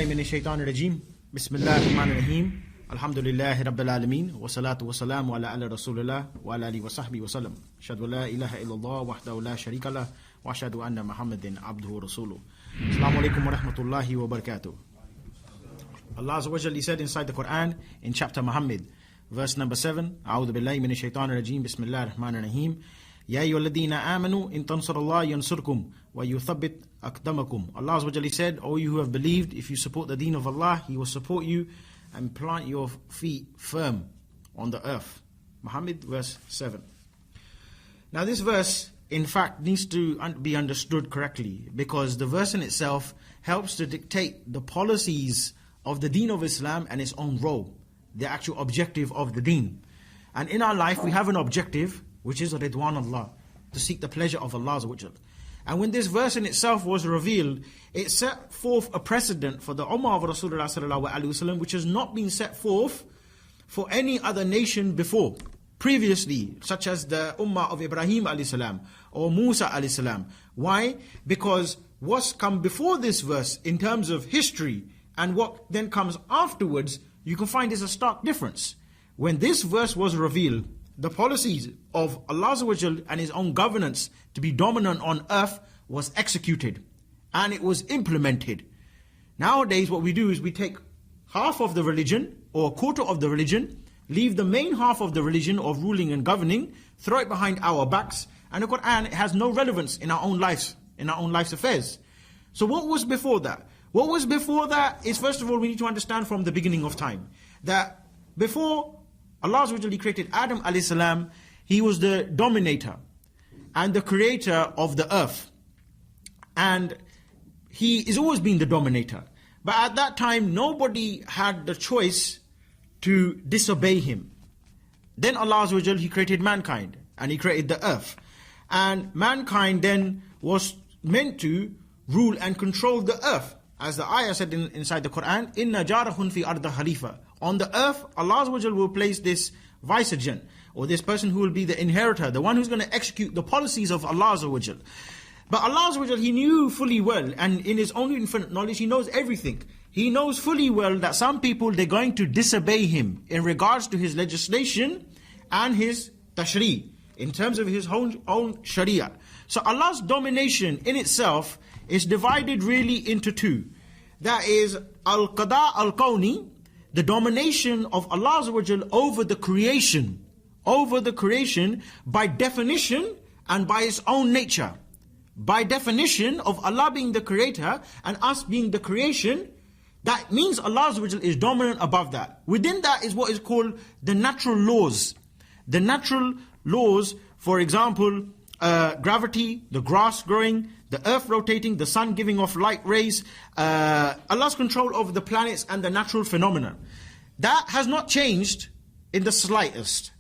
billahi minash shaitanir rajim. Bismillahir rahmanir rahim. Alhamdulillahi rabbil alameen. Wa salatu wa salamu ala rasulillah wa ala alihi wa sahbihi wa sallam. Ashhadu an la ilaha illallah wahdahu la sharika lah wa ashhadu anna Muhammadan abduhu wa rasuluh. Assalamu alaikum wa rahmatullahi wa barakatuh. Allah Azza wa Jalla said inside the Quran in chapter Muhammad, verse number 7, A'udhu billahi minash shaitanir rajim. Bismillahir rahmanir rahim. Ya ayyuhalladhina amanu in tansurullaha yansurkum wa yuthabbit aqdamakum. Allah Azza wa Jalla said, O you who have believed, if you support the deen of Allah, He will support you and plant your feet firm on the earth. Muhammad verse 7. Now this verse in fact needs to be understood correctly, because the verse in itself helps to dictate the policies of the deen of Islam and its own role, the actual objective of the deen. And in our life we have an objective, which is Ridwan Allah, to seek the pleasure of Allah Azza wa Jalla. And when this verse in itself was revealed, it set forth a precedent for the Ummah of Rasulullah sallallahu alaihi wasallam, which has not been set forth for any other nation before, previously, such as the Ummah of Ibrahim alayhi salam or Musa alayhi salam. Why? Because what's come before this verse in terms of history and what then comes afterwards, you can find is a stark difference. When this verse was revealed, the policies of Allah Azza wa Jal and His own governance to be dominant on earth was executed and it was implemented. Nowadays what we do is we take half of the religion or a quarter of the religion, leave the main half of the religion of ruling and governing, throw it behind our backs, and the Quran has no relevance in our own lives, in our own life's affairs. So what was before that? What was before that is, first of all, we need to understand from the beginning of time that before Allah Azza wa Jalla created Adam alayhi salam, he was the dominator and the creator of the earth. And he is always been the dominator. But at that time, nobody had the choice to disobey him. Then Allah Azza wa Jalla, He created mankind and He created the earth. And mankind then was meant to rule and control the earth. As the ayah said inside the Quran, Inna jarahun fi arda khalifa. On the earth, Allah Azza wa Jalla will place this vicegerent, or this person who will be the inheritor, the one who's going to execute the policies of Allah Azza wa Jalla. But Allah Azza wa Jalla, He knew fully well, and in His own infinite knowledge, He knows everything. He knows fully well that some people, they're going to disobey Him in regards to His legislation and His tashri', in terms of His own sharia. So Allah's domination in itself is divided really into two. That is al-qada al-kawni, the domination of Allah Azza wa Jalla over the creation by definition and by its own nature. By definition of Allah being the creator and us being the creation, that means Allah Azza wa Jalla is dominant above that. Within that is what is called the natural laws. The natural laws, for example, gravity, the grass growing, the earth rotating, the sun giving off light rays, Allah's control over the planets and the natural phenomena. That has not changed in the slightest.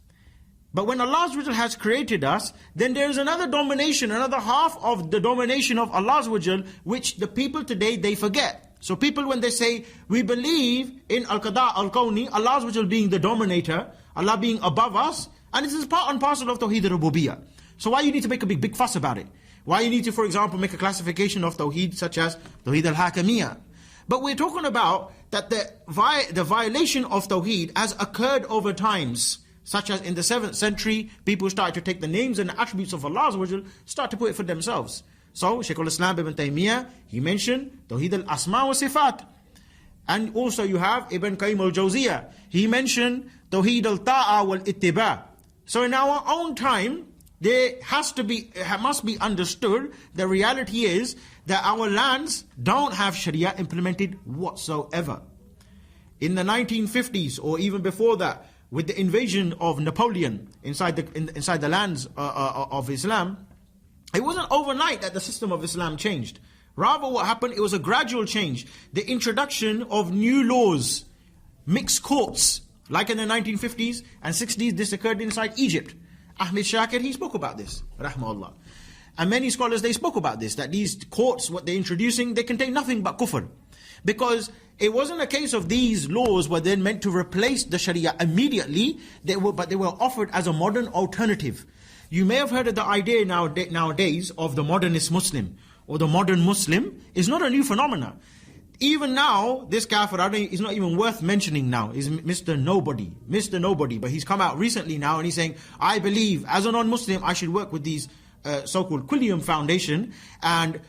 But when Allah has created us, then there is another domination, another half of the domination of Allah, which the people today, they forget. So people, when they say, we believe in Al-Qada Al-Kawni, Allah being the dominator, Allah being above us, and this is part and parcel of Tawheed al-Rububiyyah. So why you need to make a big fuss about it? Why you need to, for example, make a classification of Tawheed such as Tawheed al-Hakamiyyah? But we're talking about that the violation of Tawheed has occurred over times, such as in the 7th century, people started to take the names and the attributes of Allah, start to put it for themselves. So Shaykh al-Islam ibn Taymiyyah, he mentioned Tawheed al-Asma wa Sifat. And also you have Ibn Qayyim al-Jawziyah, he mentioned Tawheed al-Ta'a wal-Ittiba. So in our own time, there must be understood, the reality is that our lands don't have Sharia implemented whatsoever. In the 1950s or even before that, with the invasion of Napoleon inside the lands of Islam, it wasn't overnight that the system of Islam changed. Rather what happened, it was a gradual change. The introduction of new laws, mixed courts, like in the 1950s and 60s, this occurred inside Egypt. Ahmed Shakir, he spoke about this, rahmahullah. And many scholars, they spoke about this, that these courts, what they're introducing, they contain nothing but kufr. Because it wasn't a case of these laws were then meant to replace the Sharia immediately, but they were offered as a modern alternative. You may have heard of the idea nowadays of the modernist Muslim, or the modern Muslim. Is not a new phenomenon. Even now, this kafir, he's not even worth mentioning now. He's Mr. Nobody. Mr. Nobody. But he's come out recently now and he's saying, I believe, as a non-Muslim, I should work with these so-called Quilliam Foundation, and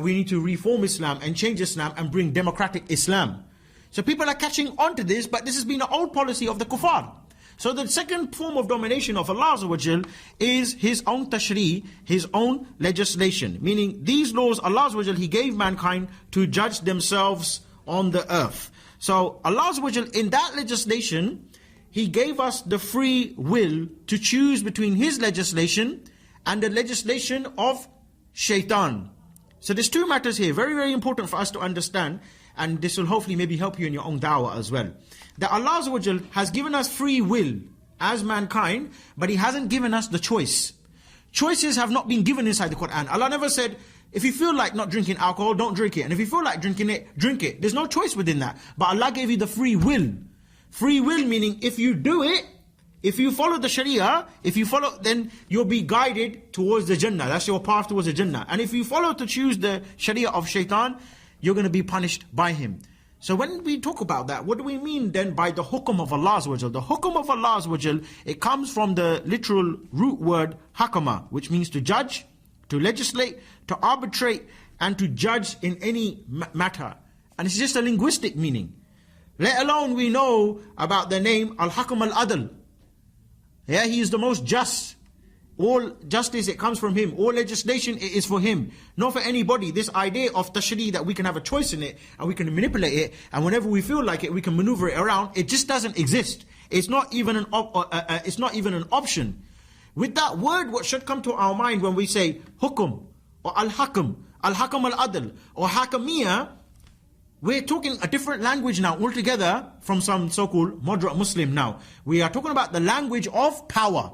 we need to reform Islam and change Islam and bring democratic Islam. So people are catching on to this, but this has been an old policy of the kuffar. So the second form of domination of Allah Azza wa Jal is His own tashri', His own legislation. Meaning these laws, Allah Azza wa Jal, He gave mankind to judge themselves on the earth. So Allah Azza wa Jal, in that legislation, He gave us the free will to choose between His legislation and the legislation of shaitan. So there's two matters here, very, very important for us to understand, and this will hopefully maybe help you in your own da'wah as well. That Allah Azza wa Jal has given us free will as mankind, but He hasn't given us the choice. Choices have not been given inside the Quran. Allah never said, if you feel like not drinking alcohol, don't drink it. And if you feel like drinking it, drink it. There's no choice within that. But Allah gave you the free will. Free will meaning if you do it, if you follow the Sharia, then you'll be guided towards the Jannah. That's your path towards the Jannah. And if you follow to choose the Sharia of shaitan, you're going to be punished by him. So when we talk about that, what do we mean then by the hukum of Allah Azza wa Jal? The hukum of Allah Azza wa Jal, it comes from the literal root word hakama, which means to judge, to legislate, to arbitrate, and to judge in any matter. And it's just a linguistic meaning. Let alone we know about the name Al-Hakam Al-Adl. Yeah, He is the most just. All justice, it comes from Him. All legislation, it is for Him. Not for anybody. This idea of tashri', that we can have a choice in it, and we can manipulate it, and whenever we feel like it, we can maneuver it around, it just doesn't exist. It's not even an option. With that word, what should come to our mind when we say hukum, or al-hakam, al-hakam al-adl, or hakamiyah, we're talking a different language now altogether from some so-called moderate Muslim now. We are talking about the language of power.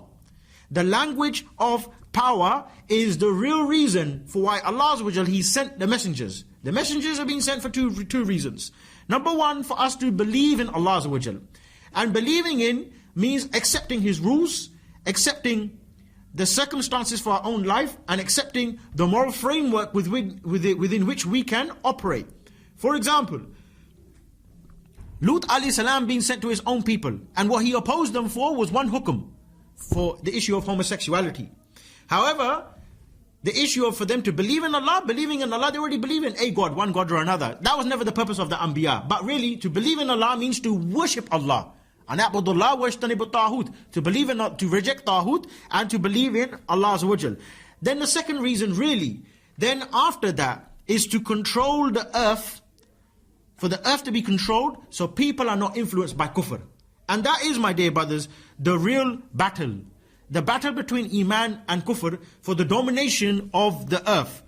The language of power is the real reason for why Allah Azza wa Jal, He sent the messengers. The messengers are being sent for two reasons. Number one, for us to believe in Allah Azza wa Jal. And believing in means accepting His rules, accepting the circumstances for our own life, and accepting the moral framework within which we can operate. For example, Lut alayhi salam being sent to his own people, and what he opposed them for was one hukum, for the issue of homosexuality. However, the issue of for them to believe in Allah, they already believe in a God, one God or another. That was never the purpose of the Anbiya. But really, to believe in Allah means to worship Allah. Ana'budullah wa ijtanibu ta'hut. To believe in, to reject ta'hut, and to believe in Allah Azza wa Jal. Then the second reason really, then after that, is to control the earth, for the earth to be controlled, so people are not influenced by kufr. And that is, my dear brothers, the real battle. The battle between Iman and Kufr for the domination of the earth.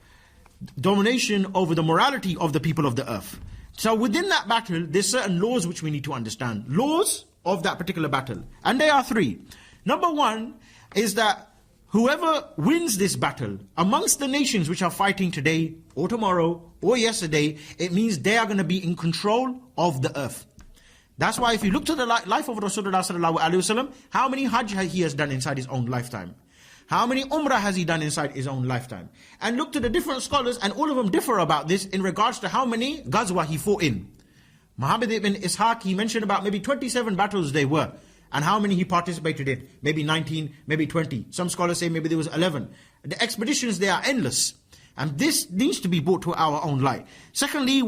Domination over the morality of the people of the earth. So within that battle, there's certain laws which we need to understand. Laws of that particular battle. And there are three. Number one is that whoever wins this battle amongst the nations which are fighting today or tomorrow or yesterday, it means they are going to be in control of the earth. That's why if you look to the life of Rasulullah sallallahu alaihi wasallam, how many Hajj he has done inside his own lifetime? How many Umrah has he done inside his own lifetime? And look to the different scholars, and all of them differ about this in regards to how many Ghazwa he fought in. Muhammad ibn Ishaq, he mentioned about maybe 27 battles they were, and how many he participated in. Maybe 19, maybe 20. Some scholars say maybe there was 11. The expeditions, they are endless. And this needs to be brought to our own light. Secondly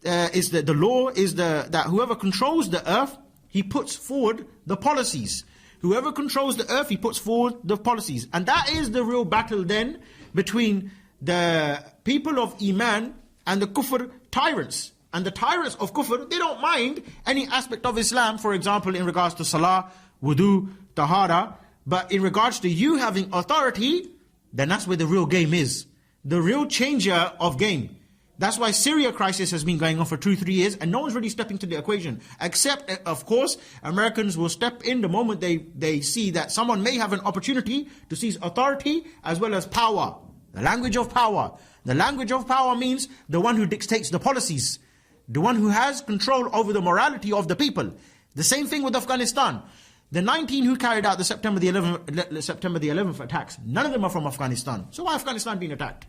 the law is that whoever controls the earth, he puts forward the policies. Whoever controls the earth, he puts forward the policies. And that is the real battle then between the people of Iman and the Kufr tyrants. And the tyrants of Kufr, they don't mind any aspect of Islam, for example, in regards to Salah, Wudu, Tahara. But in regards to you having authority, then that's where the real game is. The real changer of game. That's why Syria crisis has been going on for 2-3 years, and no one's really stepping to the equation. Except, of course, Americans will step in the moment they see that someone may have an opportunity to seize authority as well as power. The language of power. The language of power means the one who dictates the policies. The one who has control over the morality of the people. The same thing with Afghanistan. The 19 who carried out the September the 11th attacks, none of them are from Afghanistan. So why Afghanistan being attacked?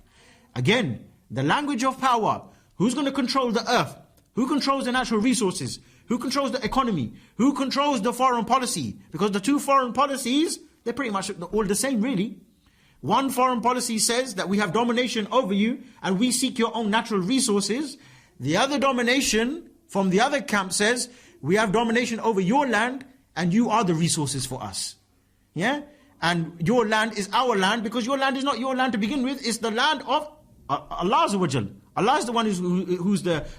Again, the language of power. Who's going to control the earth? Who controls the natural resources? Who controls the economy? Who controls the foreign policy? Because the two foreign policies, they're pretty much all the same, really. One foreign policy says that we have domination over you and we seek your own natural resources. The other domination from the other camp says we have domination over your land and you are the resources for us. Yeah? And your land is our land because your land is not your land to begin with. It's the land of Allah Azza wa Jal. Allah is the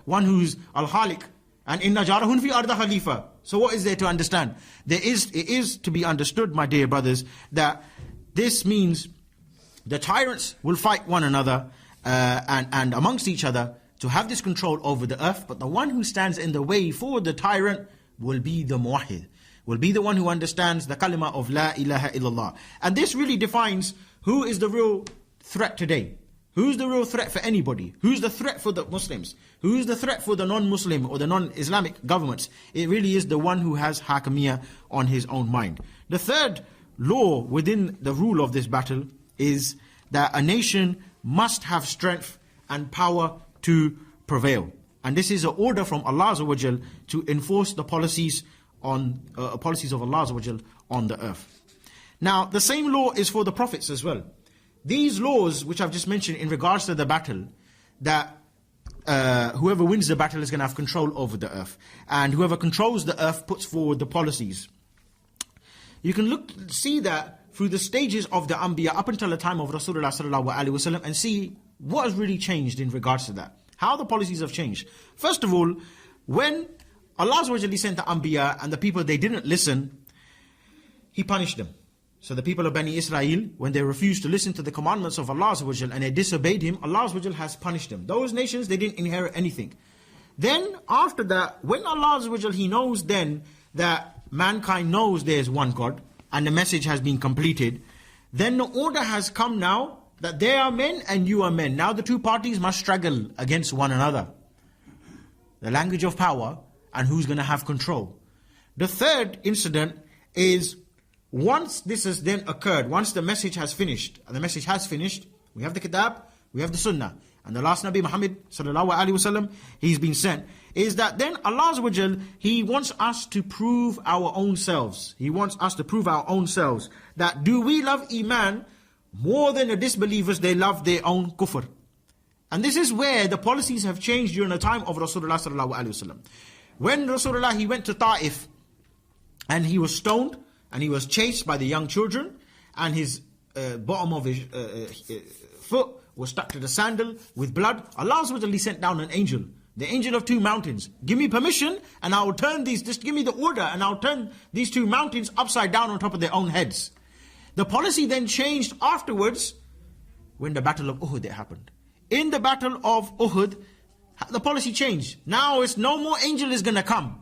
one who's Al-Khaliq. And inna jarahun fi arda khalifa. So what is there to understand? It is to be understood, my dear brothers, that this means the tyrants will fight one another and amongst each other to have this control over the earth. But the one who stands in the way for the tyrant will be the muwahhid, will be the one who understands the kalima of La ilaha illallah. And this really defines who is the real threat today. Who's the real threat for anybody? Who's the threat for the Muslims? Who's the threat for the non-Muslim or the non-Islamic governments? It really is the one who has hakimiyah on his own mind. The third law within the rule of this battle is that a nation must have strength and power to prevail. And this is an order from Allah Azza wa Jal to enforce the policies of Allah Azza wa Jal on the earth. Now, the same law is for the prophets as well. These laws, which I've just mentioned in regards to the battle, that whoever wins the battle is going to have control over the earth. And whoever controls the earth puts forward the policies. You can see that through the stages of the Anbiya up until the time of Rasulullah sallallahu alaihi wasallam and see what has really changed in regards to that. How the policies have changed. First of all, when Allah sent the Anbiya and the people, they didn't listen, He punished them. So the people of Bani Israel, when they refused to listen to the commandments of Allah and they disobeyed Him, Allah has punished them. Those nations, they didn't inherit anything. Then after that, when Allah He knows then that mankind knows there is one God and the message has been completed, then the order has come now that they are men and you are men. Now the two parties must struggle against one another. The language of power and who's going to have control. The third incident is once this has then occurred, once the message has finished, and the message has finished, we have the Kitab, we have the Sunnah, and the last Nabi Muhammad sallallahu alaihi wasallam, he's been sent, is that then Allah Azza wa Jal, He wants us to prove our own selves. He wants us to prove our own selves. That do we love Iman more than the disbelievers, they love their own kufr. And this is where the policies have changed during the time of Rasulullah sallallahu alaihi wasallam. When Rasulullah, he went to Ta'if, and he was stoned, and he was chased by the young children, and his bottom of his foot was stuck to the sandal with blood. Allah sent down an angel, the angel of two mountains. Give me permission, and I will turn these, just give me the order, and I'll turn these two mountains upside down on top of their own heads. The policy then changed afterwards when the Battle of Uhud happened. In the Battle of Uhud, the policy changed. Now it's no more angel is going to come.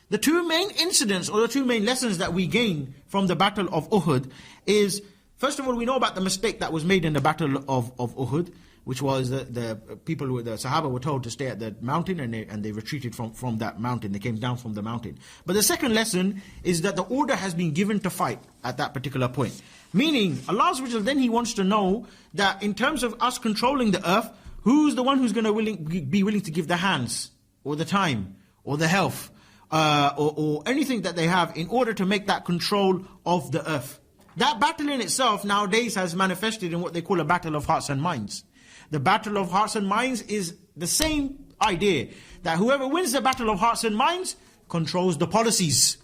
The two main incidents or the two main lessons that we gain from the Battle of Uhud is, first of all, we know about the mistake that was made in the Battle of Uhud, which was the Sahaba were told to stay at the mountain and they retreated from that mountain. They came down from the mountain. But the second lesson is that the order has been given to fight at that particular point. Meaning, Allah then He wants to know that in terms of us controlling the earth, who's the one who's going to be willing to give the hands or the time or the health or anything that they have in order to make that control of the earth. That battle in itself nowadays has manifested in what they call a battle of hearts and minds. The battle of hearts and minds is the same idea, that whoever wins the battle of hearts and minds controls the policies.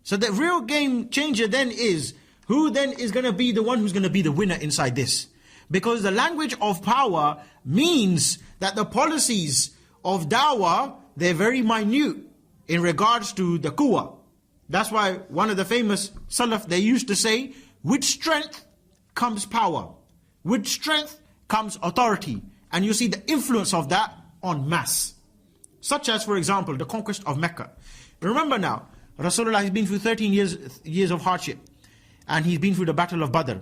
So the real game changer then is, who then is going to be the one who's going to be the winner inside this? Because the language of power means that the policies of dawah, they're very minute in regards to the quwwah. That's why one of the famous Salaf, they used to say, with strength comes power. With strength comes authority. And you see the influence of that on mass. Such as, for example, the conquest of Mecca. Remember now, Rasulullah has been through 13 years of hardship. And he's been through the Battle of Badr.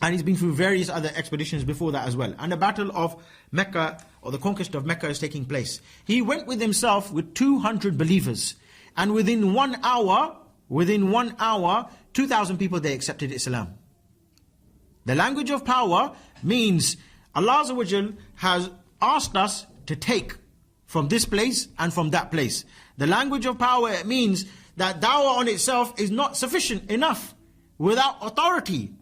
And he's been through various other expeditions before that as well. And the Battle of Mecca, or the conquest of Mecca, is taking place. He went with himself with 200 believers. And within 1 hour, 2,000 people, they accepted Islam. The language of power means Allah Azza wa Jal has asked us to take from this place and from that place. The language of power, it means that dawah on itself is not sufficient enough. Without authority,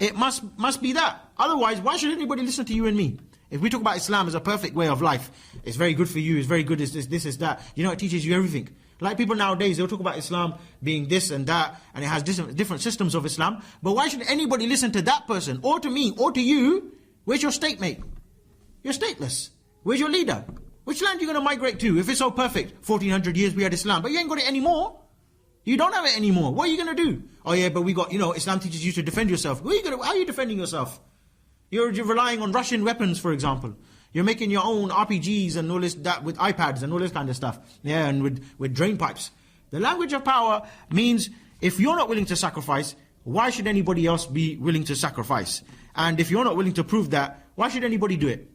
it must be that. Otherwise, why should anybody listen to you and me? If we talk about Islam as a perfect way of life, it's very good for you, it's very good, it's this is that. You know, it teaches you everything. Like people nowadays, they'll talk about Islam being this and that, and it has different systems of Islam. But why should anybody listen to that person, or to me, or to you? Where's your state, mate? You're stateless. Where's your leader? Which land are you going to migrate to? If it's so perfect, 1400 years we had Islam, but you ain't got it anymore. You don't have it anymore. What are you going to do? Oh yeah, but we got, Islam teaches you to defend yourself. How are you defending yourself? You're relying on Russian weapons, for example. You're making your own RPGs and all this, that with iPads and all this kind of stuff. Yeah, and with drain pipes. The language of power means if you're not willing to sacrifice, why should anybody else be willing to sacrifice? And if you're not willing to prove that, why should anybody do it?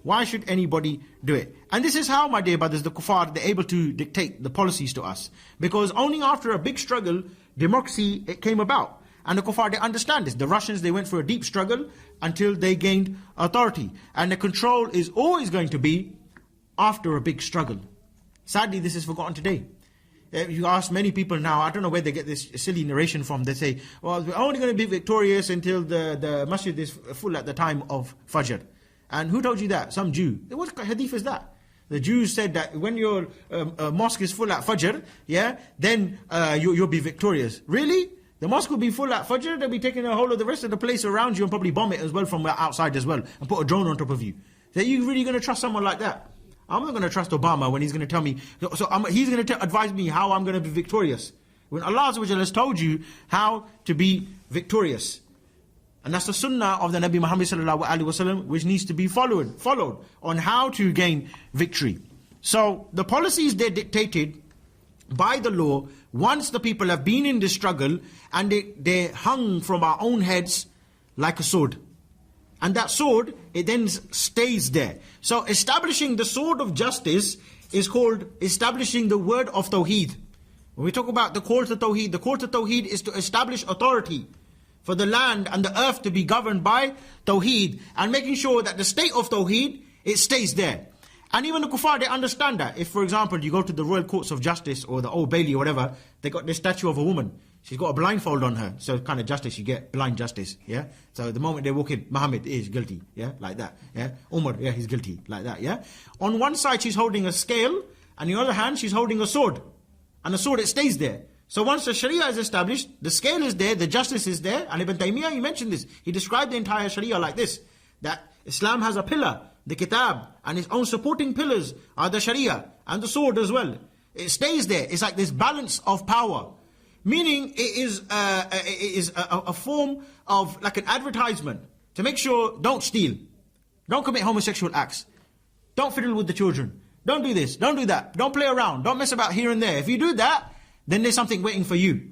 Why should anybody do it? And this is how, my dear brothers, the kuffar, they're able to dictate the policies to us. Because only after a big struggle, democracy, it came about. And the kuffar, they understand this. The Russians, they went for a deep struggle until they gained authority. And the control is always going to be after a big struggle. Sadly, this is forgotten today. You ask many people now, I don't know where they get this silly narration from. They say, well, we're only going to be victorious until the masjid is full at the time of Fajr. And who told you that? Some Jew. What hadith is that? The Jews said that when your mosque is full at Fajr, then you'll be victorious. Really? The mosque will be full at Fajr, they'll be taking a whole of the rest of the place around you and probably bomb it as well from outside as well, and put a drone on top of you. So are you really going to trust someone like that? I'm not going to trust Obama when he's going to tell me, he's going to advise me how I'm going to be victorious. When Allah has told you how to be victorious. And that's the sunnah of the Nabi Muhammad sallallahu alaihi wasallam, which needs to be followed on how to gain victory. So the policies they're dictated by the law once the people have been in this struggle, and they hung from our own heads like a sword. And that sword, it then stays there. So establishing the sword of justice is called establishing the word of Tawheed. When we talk about the call to Tawheed is to establish authority for the land and the earth to be governed by Tawheed, and making sure that the state of Tawheed, it stays there. And even the kuffar, they understand that. If, for example, you go to the Royal Courts of Justice or the Old Bailey or whatever, they got this statue of a woman. She's got a blindfold on her. So kind of justice, you get blind justice. Yeah. So the moment they walk in, Muhammad is guilty. Yeah. Like that. Yeah. Umar, yeah, he's guilty. Like that. Yeah. On one side, she's holding a scale. And on the other hand, she's holding a sword. And the sword, it stays there. So once the Sharia is established, the scale is there, the justice is there. And Ibn Taymiyyah, he mentioned this. He described the entire Sharia like this. That Islam has a pillar, the Kitab, and its own supporting pillars are the Sharia and the sword as well. It stays there. It's like this balance of power. Meaning it is a form of like an advertisement to make sure don't steal, don't commit homosexual acts, don't fiddle with the children, don't do this, don't do that, don't play around, don't mess about here and there. If you do that, then there's something waiting for you.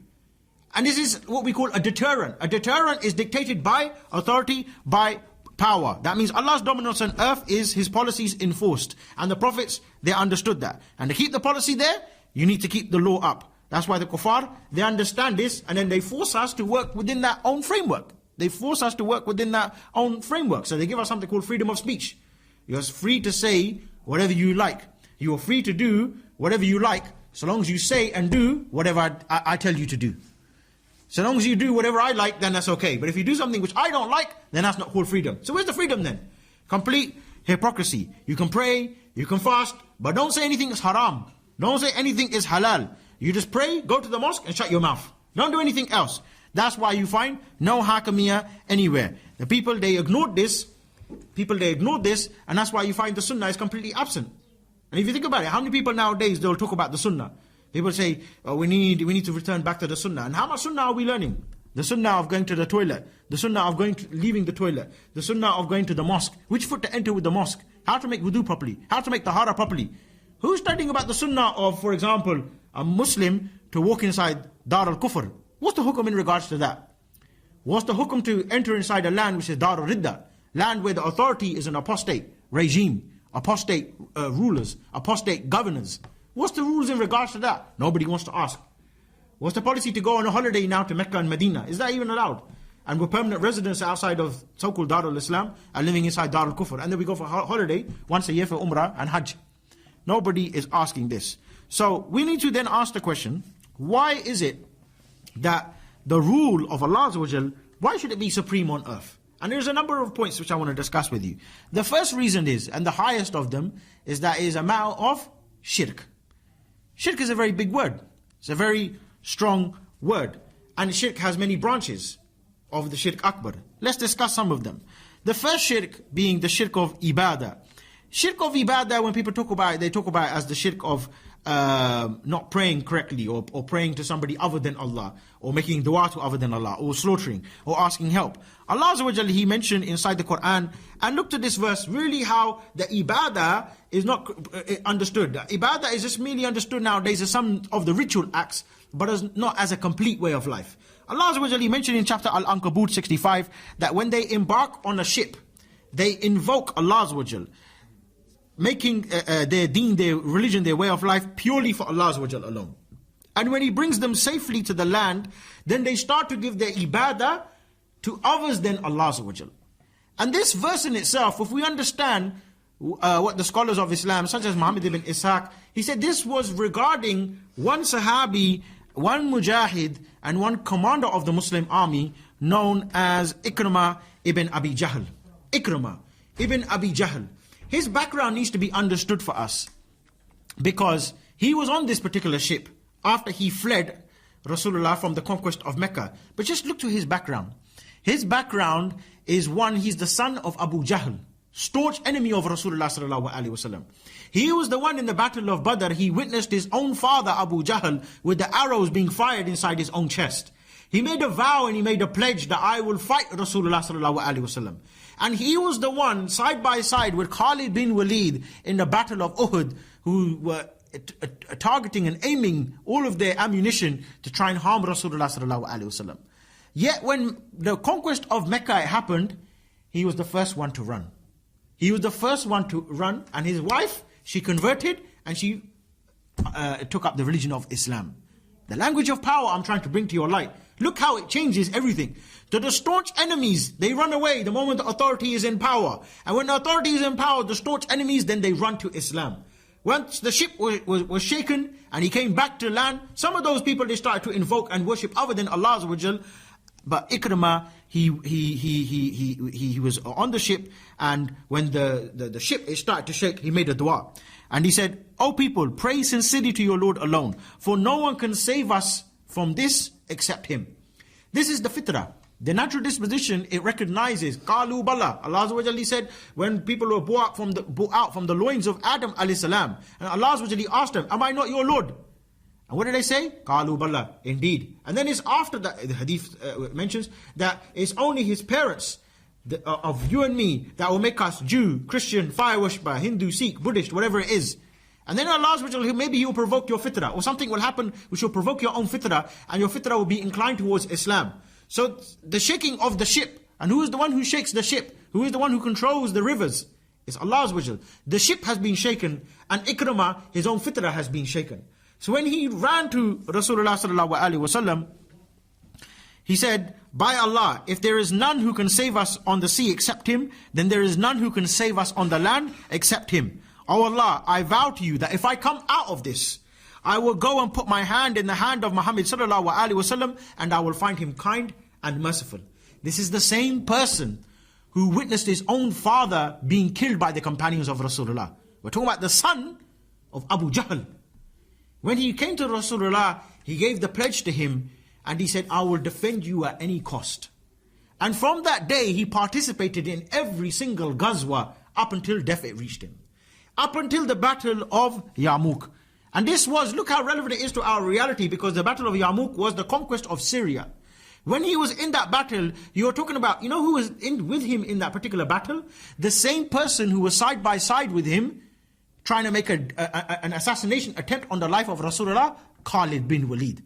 And this is what we call a deterrent. A deterrent is dictated by authority, by power. That means Allah's dominance on earth is His policies enforced. And the prophets, they understood that. And to keep the policy there, you need to keep the law up. That's why the kuffar, they understand this, and then they force us to work within that own framework. They force us to work within that own framework. So they give us something called freedom of speech. You're free to say whatever you like. You are free to do whatever you like, so long as you say and do whatever I tell you to do. So long as you do whatever I like, then that's okay. But if you do something which I don't like, then that's not called freedom. So where's the freedom then? Complete hypocrisy. You can pray, you can fast, but don't say anything is haram. Don't say anything is halal. You just pray, go to the mosque and shut your mouth. Don't do anything else. That's why you find no hakimiyya anywhere. The people, they ignored this. And that's why you find the sunnah is completely absent. And if you think about it, how many people nowadays, they'll talk about the sunnah. People say, oh, we need to return back to the sunnah. And how much sunnah are we learning? The sunnah of going to the toilet. The sunnah of leaving the toilet. The sunnah of going to the mosque. Which foot to enter with the mosque. How to make wudu properly. How to make tahara properly. Who's studying about the sunnah of, for example, a Muslim to walk inside Dar al-Kufr? What's the hukum in regards to that? What's the hukum to enter inside a land which is Dar al-Ridda? Land where the authority is an apostate regime. Apostate rulers. Apostate governors. What's the rules in regards to that? Nobody wants to ask. What's the policy to go on a holiday now to Mecca and Medina? Is that even allowed? and we're permanent residents outside of so-called Darul Islam and living inside Darul Kufr. And then we go for holiday once a year for Umrah and Hajj. Nobody is asking this. So we need to then ask the question, why is it that the rule of Allah Azza wa Jal, why should it be supreme on earth? And there's a number of points which I want to discuss with you. The first reason is, and the highest of them, is that it is a matter of shirk. Shirk is a very big word. It's a very strong word. And shirk has many branches of the shirk akbar. Let's discuss some of them. The first shirk being the shirk of ibadah. Shirk of ibadah, when people talk about it, they talk about it as the shirk of not praying correctly, or praying to somebody other than Allah, or making dua to other than Allah, or slaughtering, or asking help. Allah Azza wa Jalla, He mentioned inside the Quran, and look to this verse, really how the ibadah is not understood. Ibadah is just merely understood nowadays as some of the ritual acts, but as not as a complete way of life. Allah Azza wa Jalla, He mentioned in chapter Al-Ankabut 65, that when they embark on a ship, they invoke Allah Azza wa Jalla, making their deen, their religion, their way of life purely for Allah Azza wa Jalla alone. And when He brings them safely to the land, then they start to give their ibadah to others than Allah Azza wa Jalla. And this verse in itself, if we understand what the scholars of Islam, such as Muhammad ibn Ishaq, he said this was regarding one Sahabi, one Mujahid, and one commander of the Muslim army, known as Ikrimah ibn Abi Jahl. Ikrimah ibn Abi Jahl. His background needs to be understood for us, because he was on this particular ship after he fled Rasulullah from the conquest of Mecca. But just look to his background. His background is one, he's the son of Abu Jahl, staunch enemy of Rasulullah sallallahu alaihi wasallam. He was the one in the battle of Badr, he witnessed his own father Abu Jahl with the arrows being fired inside his own chest. He made a vow and he made a pledge that I will fight Rasulullah sallallahu alaihi wasallam. And he was the one, side by side with Khalid bin Waleed in the battle of Uhud, who were targeting and aiming all of their ammunition to try and harm Rasulullah sallallahu alaihi wasallam. Yet when the conquest of Mecca happened, he was the first one to run. He was the first one to run, and his wife, she converted and she took up the religion of Islam. The language of power I'm trying to bring to your light. Look how it changes everything. To the staunch enemies, they run away the moment the authority is in power. And when the authority is in power, the staunch enemies, then they run to Islam. Once the ship was shaken and he came back to land, some of those people, they started to invoke and worship other than Allah Azza wa Jal. But Ikrimah, he was on the ship, and when the ship started to shake, he made a dua. And he said, "O people, pray sincerely to your Lord alone, for no one can save us from this except Him." This is the fitrah. The natural disposition, it recognizes, Qalu Bala. Allah Azza wa Jalla said, when people were brought out from the loins of Adam alayhi salam, and Allah Azza wa Jalla asked them, "Am I not your Lord?" And what did they say? Qalu Bala, indeed. And then it's after that, the hadith mentions that it's only his parents of you and me that will make us Jew, Christian, fire worshipper, Hindu, Sikh, Buddhist, whatever it is. And then Allah Azza wa Jalla, maybe He will provoke your fitrah, or something will happen which will provoke your own fitrah, and your fitrah will be inclined towards Islam. So the shaking of the ship, and who is the one who shakes the ship? Who is the one who controls the rivers? It's Allah Azza wa Jalla. The ship has been shaken, and Ikrimah, his own fitrah, has been shaken. So when he ran to Rasulullah sallallahu alaihi wasallam, he said, "By Allah, if there is none who can save us on the sea except Him, then there is none who can save us on the land except Him. O Allah, I vow to you that if I come out of this, I will go and put my hand in the hand of Muhammad sallallahu alaihi wasallam, and I will find him kind and merciful." This is the same person who witnessed his own father being killed by the companions of Rasulullah. We're talking about the son of Abu Jahl. When he came to Rasulullah, he gave the pledge to him, and he said, "I will defend you at any cost." And from that day, he participated in every single ghazwa up until death it reached him. Up until the battle of Yarmouk. And this was, look how relevant it is to our reality, because the battle of Yarmouk was the conquest of Syria. When he was in that battle, you were talking about, you know who was with him in that particular battle? The same person who was side by side with him, trying to make an assassination attempt on the life of Rasulullah, Khalid bin Waleed.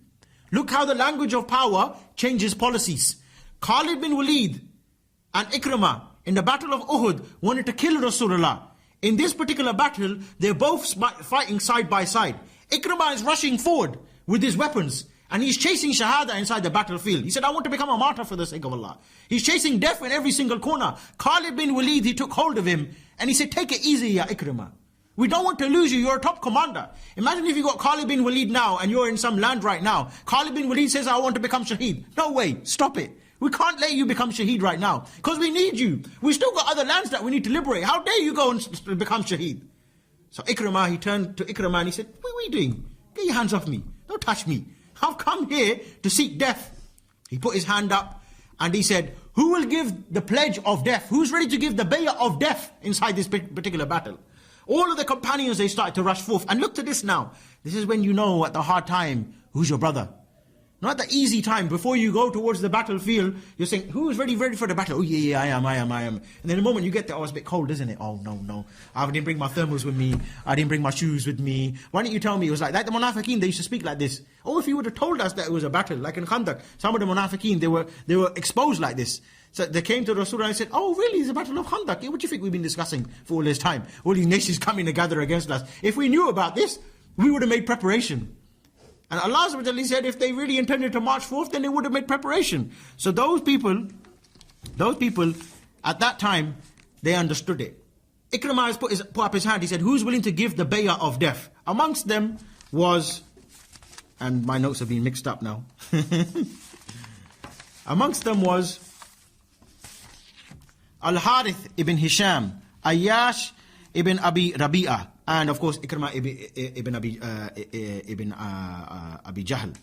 Look how the language of power changes policies. Khalid bin Waleed and Ikrimah in the battle of Uhud wanted to kill Rasulullah. In this particular battle, they're both fighting side by side. Ikrimah is rushing forward with his weapons, And he's chasing shahada inside the battlefield. He said, I want to become a martyr for the sake of Allah. He's chasing death in every single corner. Khalid bin Waleed, he took hold of him and he said, take it easy, ya Ikrimah. We don't want to lose you, you're a top commander. Imagine if you got Khalid bin Waleed now and you're in some land right now. Khalid bin Waleed says, I want to become shaheed. No way, stop it. We can't let you become shaheed right now because we need you. We still got other lands that we need to liberate. How dare you go and become shaheed? So Ikrimah, he turned to Ikrimah and he said, what are you doing? Get your hands off me. Don't touch me. I've come here to seek death. He put his hand up and he said, who will give the pledge of death? Who's ready to give the bay'ah of death inside this particular battle? All of the companions, they started to rush forth. And look to this now. This is when you know at the hard time, who's your brother? Not the easy time. Before you go towards the battlefield, you're saying, who is ready for the battle? Oh yeah, I am. And then the moment you get there, oh, it's a bit cold, isn't it? Oh no. I didn't bring my thermals with me. I didn't bring my shoes with me. Why didn't you tell me? It was like the Munafiqeen, they used to speak like this. Oh, if you would have told us that it was a battle, like in Khandaq, some of the Munafiqeen, they were exposed like this. So they came to Rasulullah and said, oh really, it's a battle of Khandaq. What do you think we've been discussing for all this time? All these nations coming together against us. If we knew about this, we would have made preparation. And Allah said if they really intended to march forth, then they would have made preparation. So those people at that time, they understood it. Ikrimah has put up his hand. He said, who's willing to give the bay'ah of death? Amongst them was, and my notes have been mixed up now. Amongst them was Al-Harith ibn Hisham, Ayyash ibn Abi Rabi'ah, and of course Ikrimah ibn Abi Jahl.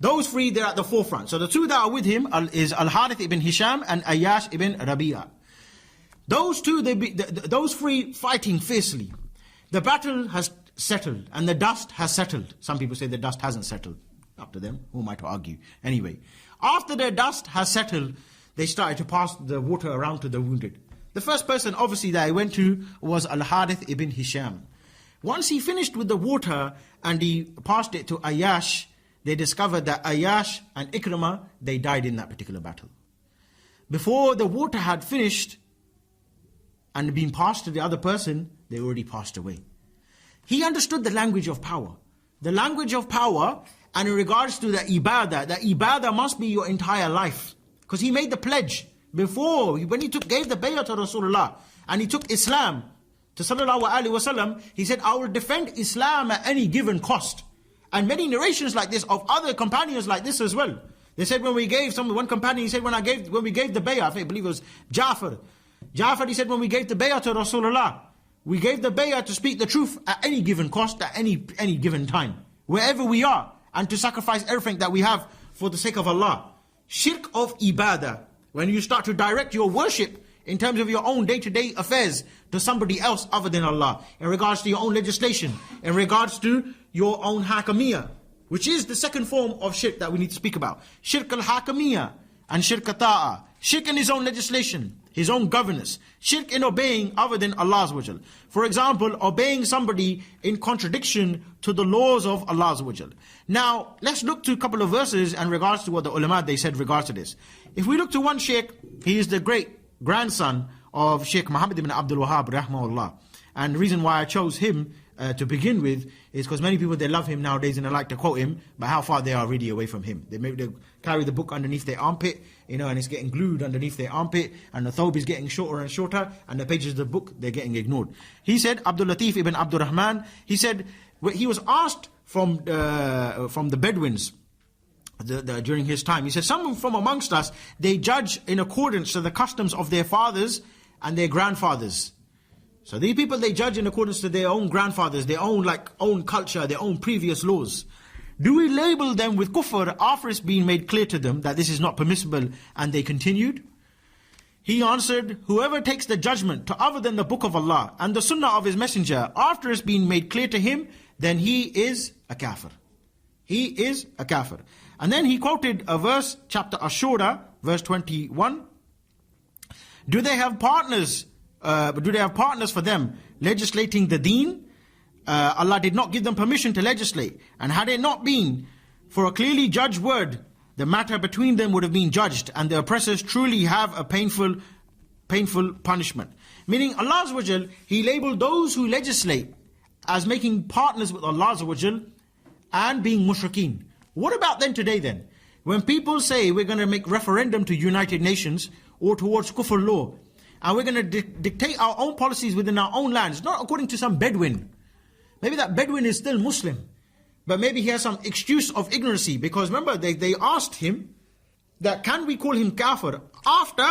Those three, they're at the forefront. So the two that are with him is Al-Harith ibn Hisham and Ayyash ibn Rabi'ah. Those two, those three fighting fiercely. The battle has settled and the dust has settled. Some people say the dust hasn't settled. Up to them, who am I to argue? Anyway, after the dust has settled, they started to pass the water around to the wounded. The first person, obviously, that I went to was Al-Harith ibn Hisham. Once he finished with the water and he passed it to Ayyash, they discovered that Ayyash and Ikrimah, they died in that particular battle. Before the water had finished and been passed to the other person, they already passed away. He understood the language of power. The language of power, and in regards to the ibadah must be your entire life. Because he made the pledge before, when he gave the bay'ah to Rasulullah, and he took Islam to Sallallahu Alaihi Wasallam, he said, I will defend Islam at any given cost. And many narrations like this of other companions like this as well. They said when we gave one companion, he said when we gave the bay'ah, I believe it was Ja'far, he said when we gave the bay'ah to Rasulullah, we gave the bay'ah to speak the truth at any given cost, at any given time, wherever we are, and to sacrifice everything that we have for the sake of Allah. Shirk of ibadah, when you start to direct your worship in terms of your own day-to-day affairs to somebody else other than Allah, in regards to your own legislation, in regards to your own hakamiyah, which is the second form of shirk that we need to speak about. Shirk al-hakamiyah and shirk al-ta'ah. Shirk in his own legislation, his own governance. Shirk in obeying other than Allah. For example, obeying somebody in contradiction to the laws of Allah. Now, let's look to a couple of verses in regards to what the ulama, they said regards to this. If we look to one sheikh, he is the great grandson of Sheikh Muhammad ibn Abdul Wahhab, rahmahullah. And the reason why I chose him to begin with is because many people, they love him nowadays and they like to quote him, but how far they are really away from him. They carry the book underneath their armpit, and it's getting glued underneath their armpit, and the thobe is getting shorter and shorter, and the pages of the book, they're getting ignored. He said, Abdul Latif ibn Abdul Rahman, he said, he was asked from the Bedouins during his time. He said, some from amongst us, they judge in accordance to the customs of their fathers and their grandfathers. So these people, they judge in accordance to their own grandfathers, their own culture, their own previous laws. Do we label them with kufr after it's been made clear to them that this is not permissible, and they continued? He answered, whoever takes the judgment to other than the book of Allah and the sunnah of his messenger after it's been made clear to him, then he is a kafir. He is a kafir. And then he quoted a verse, chapter Ash-Shura, verse 21. Do they have partners for them legislating the deen? Allah did not give them permission to legislate. And had it not been for a clearly judged word, the matter between them would have been judged, and the oppressors truly have a painful punishment. Meaning Allah Azza wa Jal, He labeled those who legislate as making partners with Allah Azza wa Jal and being mushrikeen. What about then today then? When people say we're going to make referendum to United Nations or towards kufr law, and we're going to dictate our own policies within our own lands, not according to some Bedouin. Maybe that Bedouin is still Muslim, but maybe he has some excuse of ignorancy, because remember they asked him that can we call him kafir after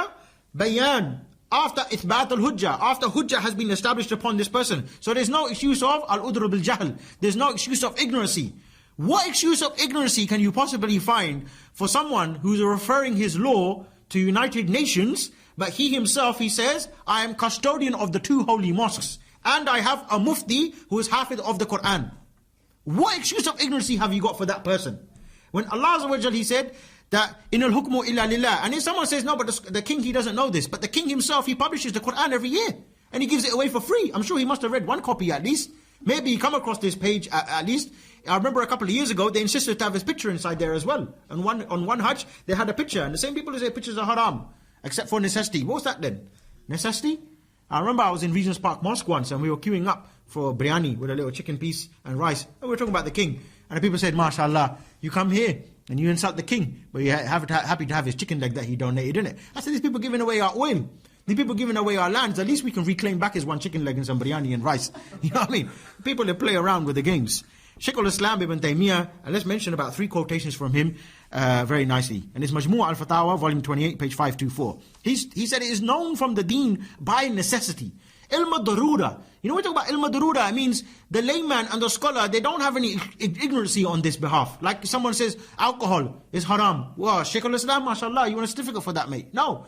bayan, after ithbat al-hujjah, after hujjah has been established upon this person. So there's no excuse of al-udru bil-jahl, there's no excuse of ignorancy. What excuse of ignorancy can you possibly find for someone who's referring his law to United Nations, but he himself, he says, I am custodian of the 2 holy mosques, and I have a mufti who is hafiz of the Quran. What excuse of ignorancy have you got for that person? When Allah Azza wa Jal, he said that in al hukmu illa lillah, and if someone says no, but the king, he doesn't know this, but the king himself, he publishes the Quran every year and he gives it away for free. I'm sure he must have read one copy at least. Maybe he come across this page at least. I remember a couple of years ago they insisted to have his picture inside there as well. On one Hajj they had a picture, and the same people who say pictures are haram except for necessity. What was that then? Necessity? I remember I was in Regent's Park Mosque once and we were queuing up for biryani with a little chicken piece and rice, and we were talking about the king, and the people said, MashaAllah, you come here and you insult the king, but you're happy to have his chicken leg that he donated, innit? I said, these people giving away our oil, these people giving away our lands, at least we can reclaim back his one chicken leg and some biryani and rice. You know what I mean? People that play around with the games. Shaykh al-Islam ibn Taymiyyah, and let's mention about 3 quotations from him very nicely. And it's Majmu' al-Fatawa, volume 28, page 524. He said it is known from the deen by necessity. Ilm al-Darura. You know, we talk about Ilm al-Darura, it means the layman and the scholar, they don't have any ignorancy on this behalf. Like someone says, alcohol is haram. Wow, Shaykh al-Islam, mashallah, you want a certificate for that, mate? No.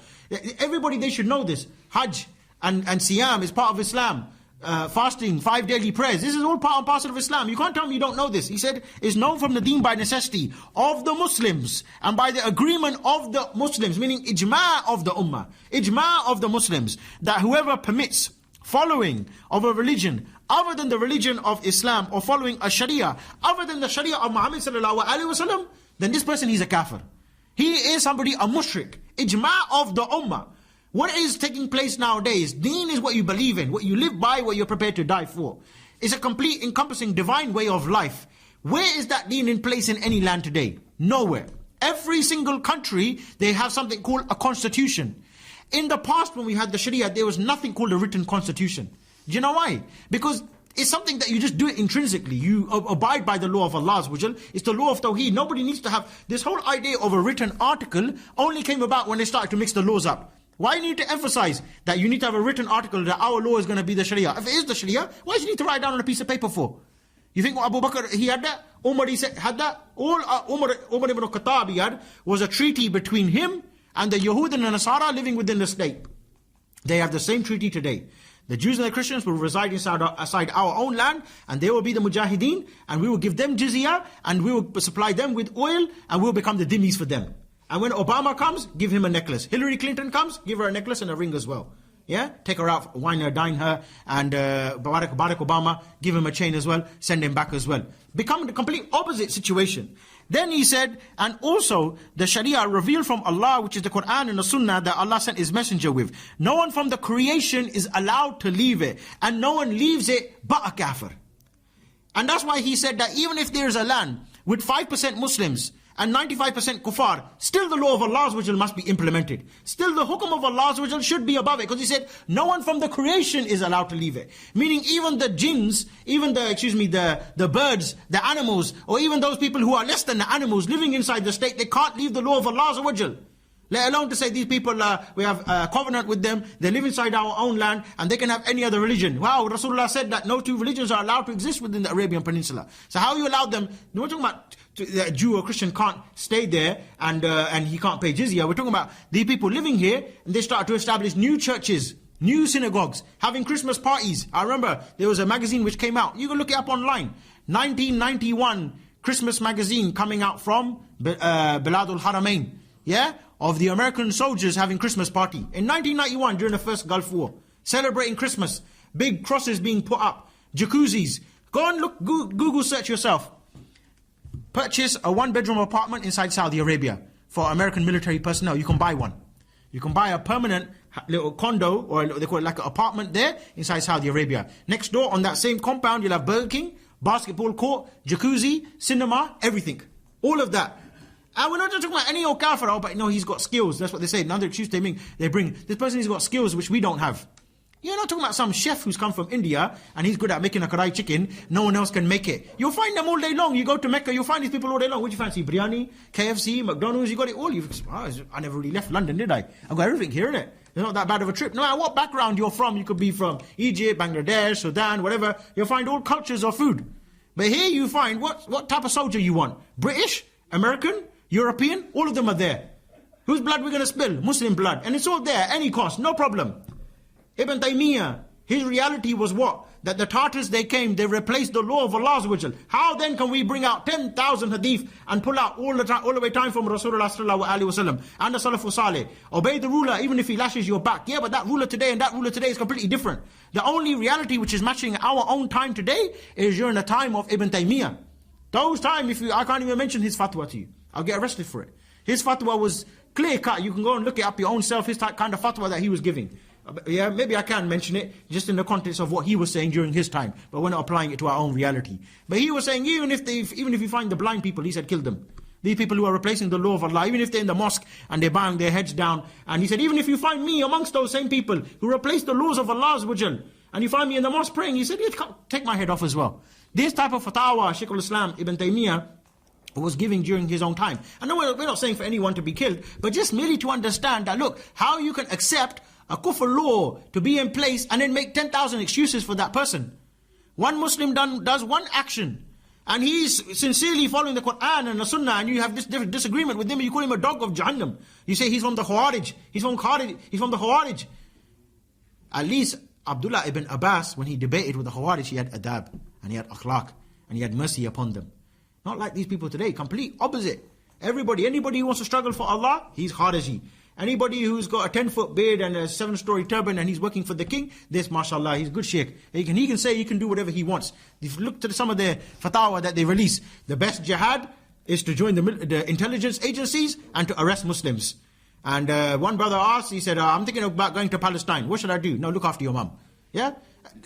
Everybody, they should know this. Hajj and Siyam is part of Islam. Fasting, 5 daily prayers, this is all part and parcel of Islam. You can't tell me you don't know this. He said, it's known from the deen by necessity of the Muslims and by the agreement of the Muslims, meaning ijma' of the ummah, ijma' of the Muslims, that whoever permits following of a religion other than the religion of Islam, or following a sharia other than the sharia of Muhammad sallallahu alaihi wasallam, then this person, he's a kafir. He is somebody, a mushrik. Ijma' of the ummah. What is taking place nowadays? Deen is what you believe in, what you live by, what you're prepared to die for. It's a complete encompassing divine way of life. Where is that deen in place in any land today? Nowhere. Every single country, they have something called a constitution. In the past, when we had the Sharia, there was nothing called a written constitution. Do you know why? Because it's something that you just do it intrinsically. You abide by the law of Allah. It's the law of Tawheed. Nobody needs to have this whole idea of a written article. Only came about when they started to mix the laws up. Why do you need to emphasize that you need to have a written article that our law is going to be the Sharia? If it is the Sharia, why does he need to write down on a piece of paper for? You think Abu Bakr, he had that? Umar, he had that? All Umar ibn Khattab, he had was a treaty between him and the Yahud and the Nasara living within the state. They have the same treaty today. The Jews and the Christians will reside inside our own land, and they will be the Mujahideen, and we will give them jizya, and we will supply them with oil, and we will become the dhimmis for them. And when Obama comes, give him a necklace. Hillary Clinton comes, give her a necklace and a ring as well. Yeah, take her out, wine her, dine her, and Barack Obama, give him a chain as well, send him back as well. Become the complete opposite situation. Then he said, and also the Sharia revealed from Allah, which is the Quran and the Sunnah that Allah sent His messenger with. No one from the creation is allowed to leave it, and no one leaves it but a kafir. And that's why he said that even if there is a land with 5% Muslims, and 95% kuffar, still the law of Allah must be implemented. Still the hukum of Allah should be above it. Because he said, no one from the creation is allowed to leave it. Meaning even the jinns, even the birds, the animals, or even those people who are less than the animals living inside the state, they can't leave the law of Allah. Let alone to say these people, we have a covenant with them, they live inside our own land, and they can have any other religion. Wow, Rasulullah said that no 2 religions are allowed to exist within the Arabian Peninsula. So how you allow them, we're talking about a Jew or Christian can't stay there and he can't pay jizya. We're talking about these people living here, and they start to establish new churches, new synagogues, having Christmas parties. I remember there was a magazine which came out, you can look it up online, 1991 Christmas magazine coming out from Biladul Haramain, yeah, of the American soldiers having Christmas party in 1991 during the first Gulf War, celebrating Christmas, big crosses being put up, jacuzzis. Go and look, Google search yourself. Purchase a 1-bedroom apartment inside Saudi Arabia for American military personnel. You can buy one. You can buy a permanent little condo, or they call it like an apartment there inside Saudi Arabia. Next door on that same compound, you'll have Burger King, basketball court, jacuzzi, cinema, everything. All of that. And we're not just talking about any old kafir, but no, he's got skills. That's what they say. Another excuse they bring. This person has got skills which we don't have. You're not talking about some chef who's come from India and he's good at making a karai chicken. No one else can make it. You'll find them all day long. You go to Mecca, you'll find these people all day long. What do you fancy? Biryani, KFC, McDonald's, you got it all. I never really left London, did I? I've got everything here, innit? It's not that bad of a trip. No matter what background you're from, you could be from Egypt, Bangladesh, Sudan, whatever. You'll find all cultures of food. But here you find what type of soldier you want. British, American, European, all of them are there. Whose blood we're going to spill? Muslim blood. And it's all there, any cost, no problem. Ibn Taymiyyah, his reality was what? That the Tartars, they came, they replaced the law of Allah. How then can we bring out 10,000 hadith and pull out all the way time from Rasulullah sallallahu alaihi wasallam and the Salafus Salih? Obey the ruler even if he lashes your back. Yeah, but that ruler today and that ruler today is completely different. The only reality which is matching our own time today is during the time of Ibn Taymiyyah. Those time, I can't even mention his fatwa to you. I'll get arrested for it. His fatwa was clear cut. You can go and look it up your own self, his kind of fatwa that he was giving. Yeah, maybe I can mention it just in the context of what he was saying during his time, but we're not applying it to our own reality. But he was saying even if you find the blind people, he said kill them. These people who are replacing the law of Allah, even if they're in the mosque and they're bowing their heads down, and he said even if you find me amongst those same people who replace the laws of Allah, and you find me in the mosque praying, he said take my head off as well. This type of fatwa Shaykh al-Islam Ibn Taymiyyah was giving during his own time. I know we're not saying for anyone to be killed, but just merely to understand that look, how you can accept a kufr law to be in place and then make 10,000 excuses for that person. One Muslim does one action and he's sincerely following the Quran and the Sunnah, and you have this different disagreement with him and you call him a dog of Jahannam. You say he's from the Khawarij, he's from the Khawarij. At least Abdullah ibn Abbas, when he debated with the Khawarij, he had adab and he had akhlaq and he had mercy upon them. Not like these people today, complete opposite. Anybody who wants to struggle for Allah, he's Khariji. Anybody who's got a 10-foot beard and a 7-story turban and he's working for the king, this, mashallah, he's a good sheikh. He can say he can do whatever he wants. If you look to some of the fatwa that they release, the best jihad is to join the intelligence agencies and to arrest Muslims. And one brother asked, he said, I'm thinking about going to Palestine. What should I do? No, look after your mum. Yeah?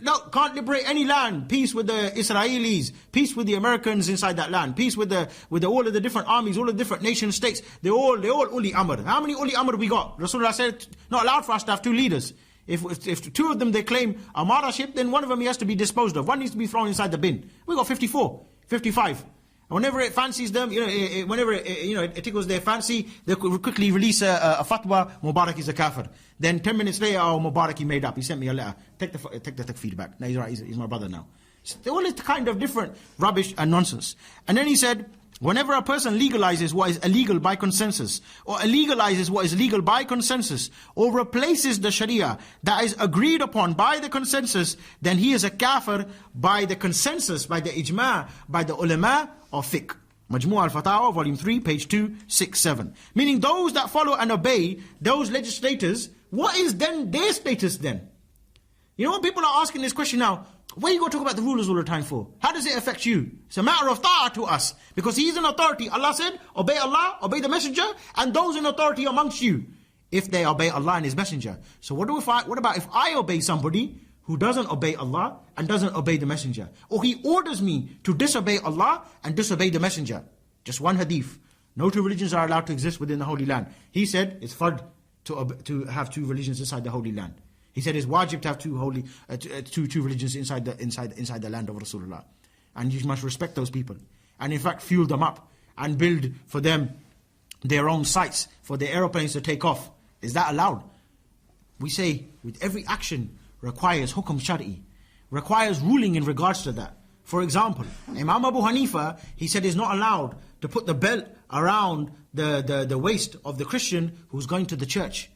No, can't liberate any land. Peace with the Israelis. Peace with the Americans inside that land. Peace with all of the different armies, all of the different nation states. They're all uli amr. How many uli amr we got? Rasulullah said, not allowed for us to have two leaders. If two of them they claim amaraship, then one of them he has to be disposed of. One needs to be thrown inside the bin. We got 54, 55. And whenever it fancies them, whenever it tickles their fancy, they quickly release a fatwa, Mubarak is a kafir. Then 10 minutes later, Mubarak he made up. He sent me a letter. Take the takfir back. No, he's right. He's my brother now. So all this kind of different rubbish and nonsense. And then he said, whenever a person legalizes what is illegal by consensus, or illegalizes what is legal by consensus, or replaces the Sharia that is agreed upon by the consensus, then he is a kafir by the consensus, by the ijma', by the ulama of fiqh. Majmu' al-Fatawa, volume 3, page 267. Meaning those that follow and obey those legislators, what is then their status then? You know what people are asking this question now, what are you going to talk about the rulers all the time for? How does it affect you? It's a matter of ta'ah to us. Because he's an authority. Allah said, obey Allah, obey the messenger, and those in authority amongst you, if they obey Allah and his messenger. So what about if I obey somebody who doesn't obey Allah and doesn't obey the messenger? Or he orders me to disobey Allah and disobey the messenger. Just one hadith. No two religions are allowed to exist within the Holy Land. He said it's fard to have two religions inside the Holy Land. He said it's wajib to have two religions inside the land of Rasulullah. And you must respect those people. And in fact fuel them up and build for them their own sites for their aeroplanes to take off. Is that allowed? We say with every action requires hukum shari, requires ruling in regards to that. For example, Imam Abu Hanifa, he said it's not allowed to put the belt around the waist of the Christian who's going to the church,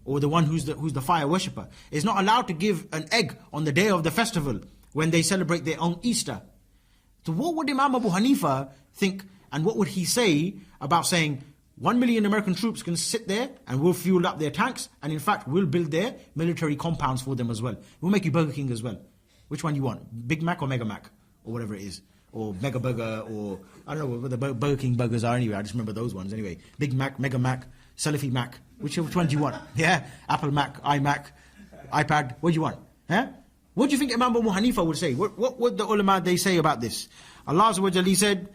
or the one who's the fire worshipper. It's not allowed to give an egg on the day of the festival when they celebrate their own Easter. So what would Imam Abu Hanifa think, and what would he say about saying 1 million American troops can sit there and we'll fuel up their tanks, and in fact we'll build their military compounds for them as well. We'll make you Burger King as well. Which one you want? Big Mac or Mega Mac? Or whatever it is. Or Mega Burger, or I don't know what the Burger King burgers are anyway. I just remember those ones anyway. Big Mac, Mega Mac, Salafi Mac. Which one do you want? Yeah? Apple Mac, iMac, iPad. What do you want? Huh? What do you think Imam Abu Hanifa would say? What would the ulama they say about this? Allah Azza wa Jalla said,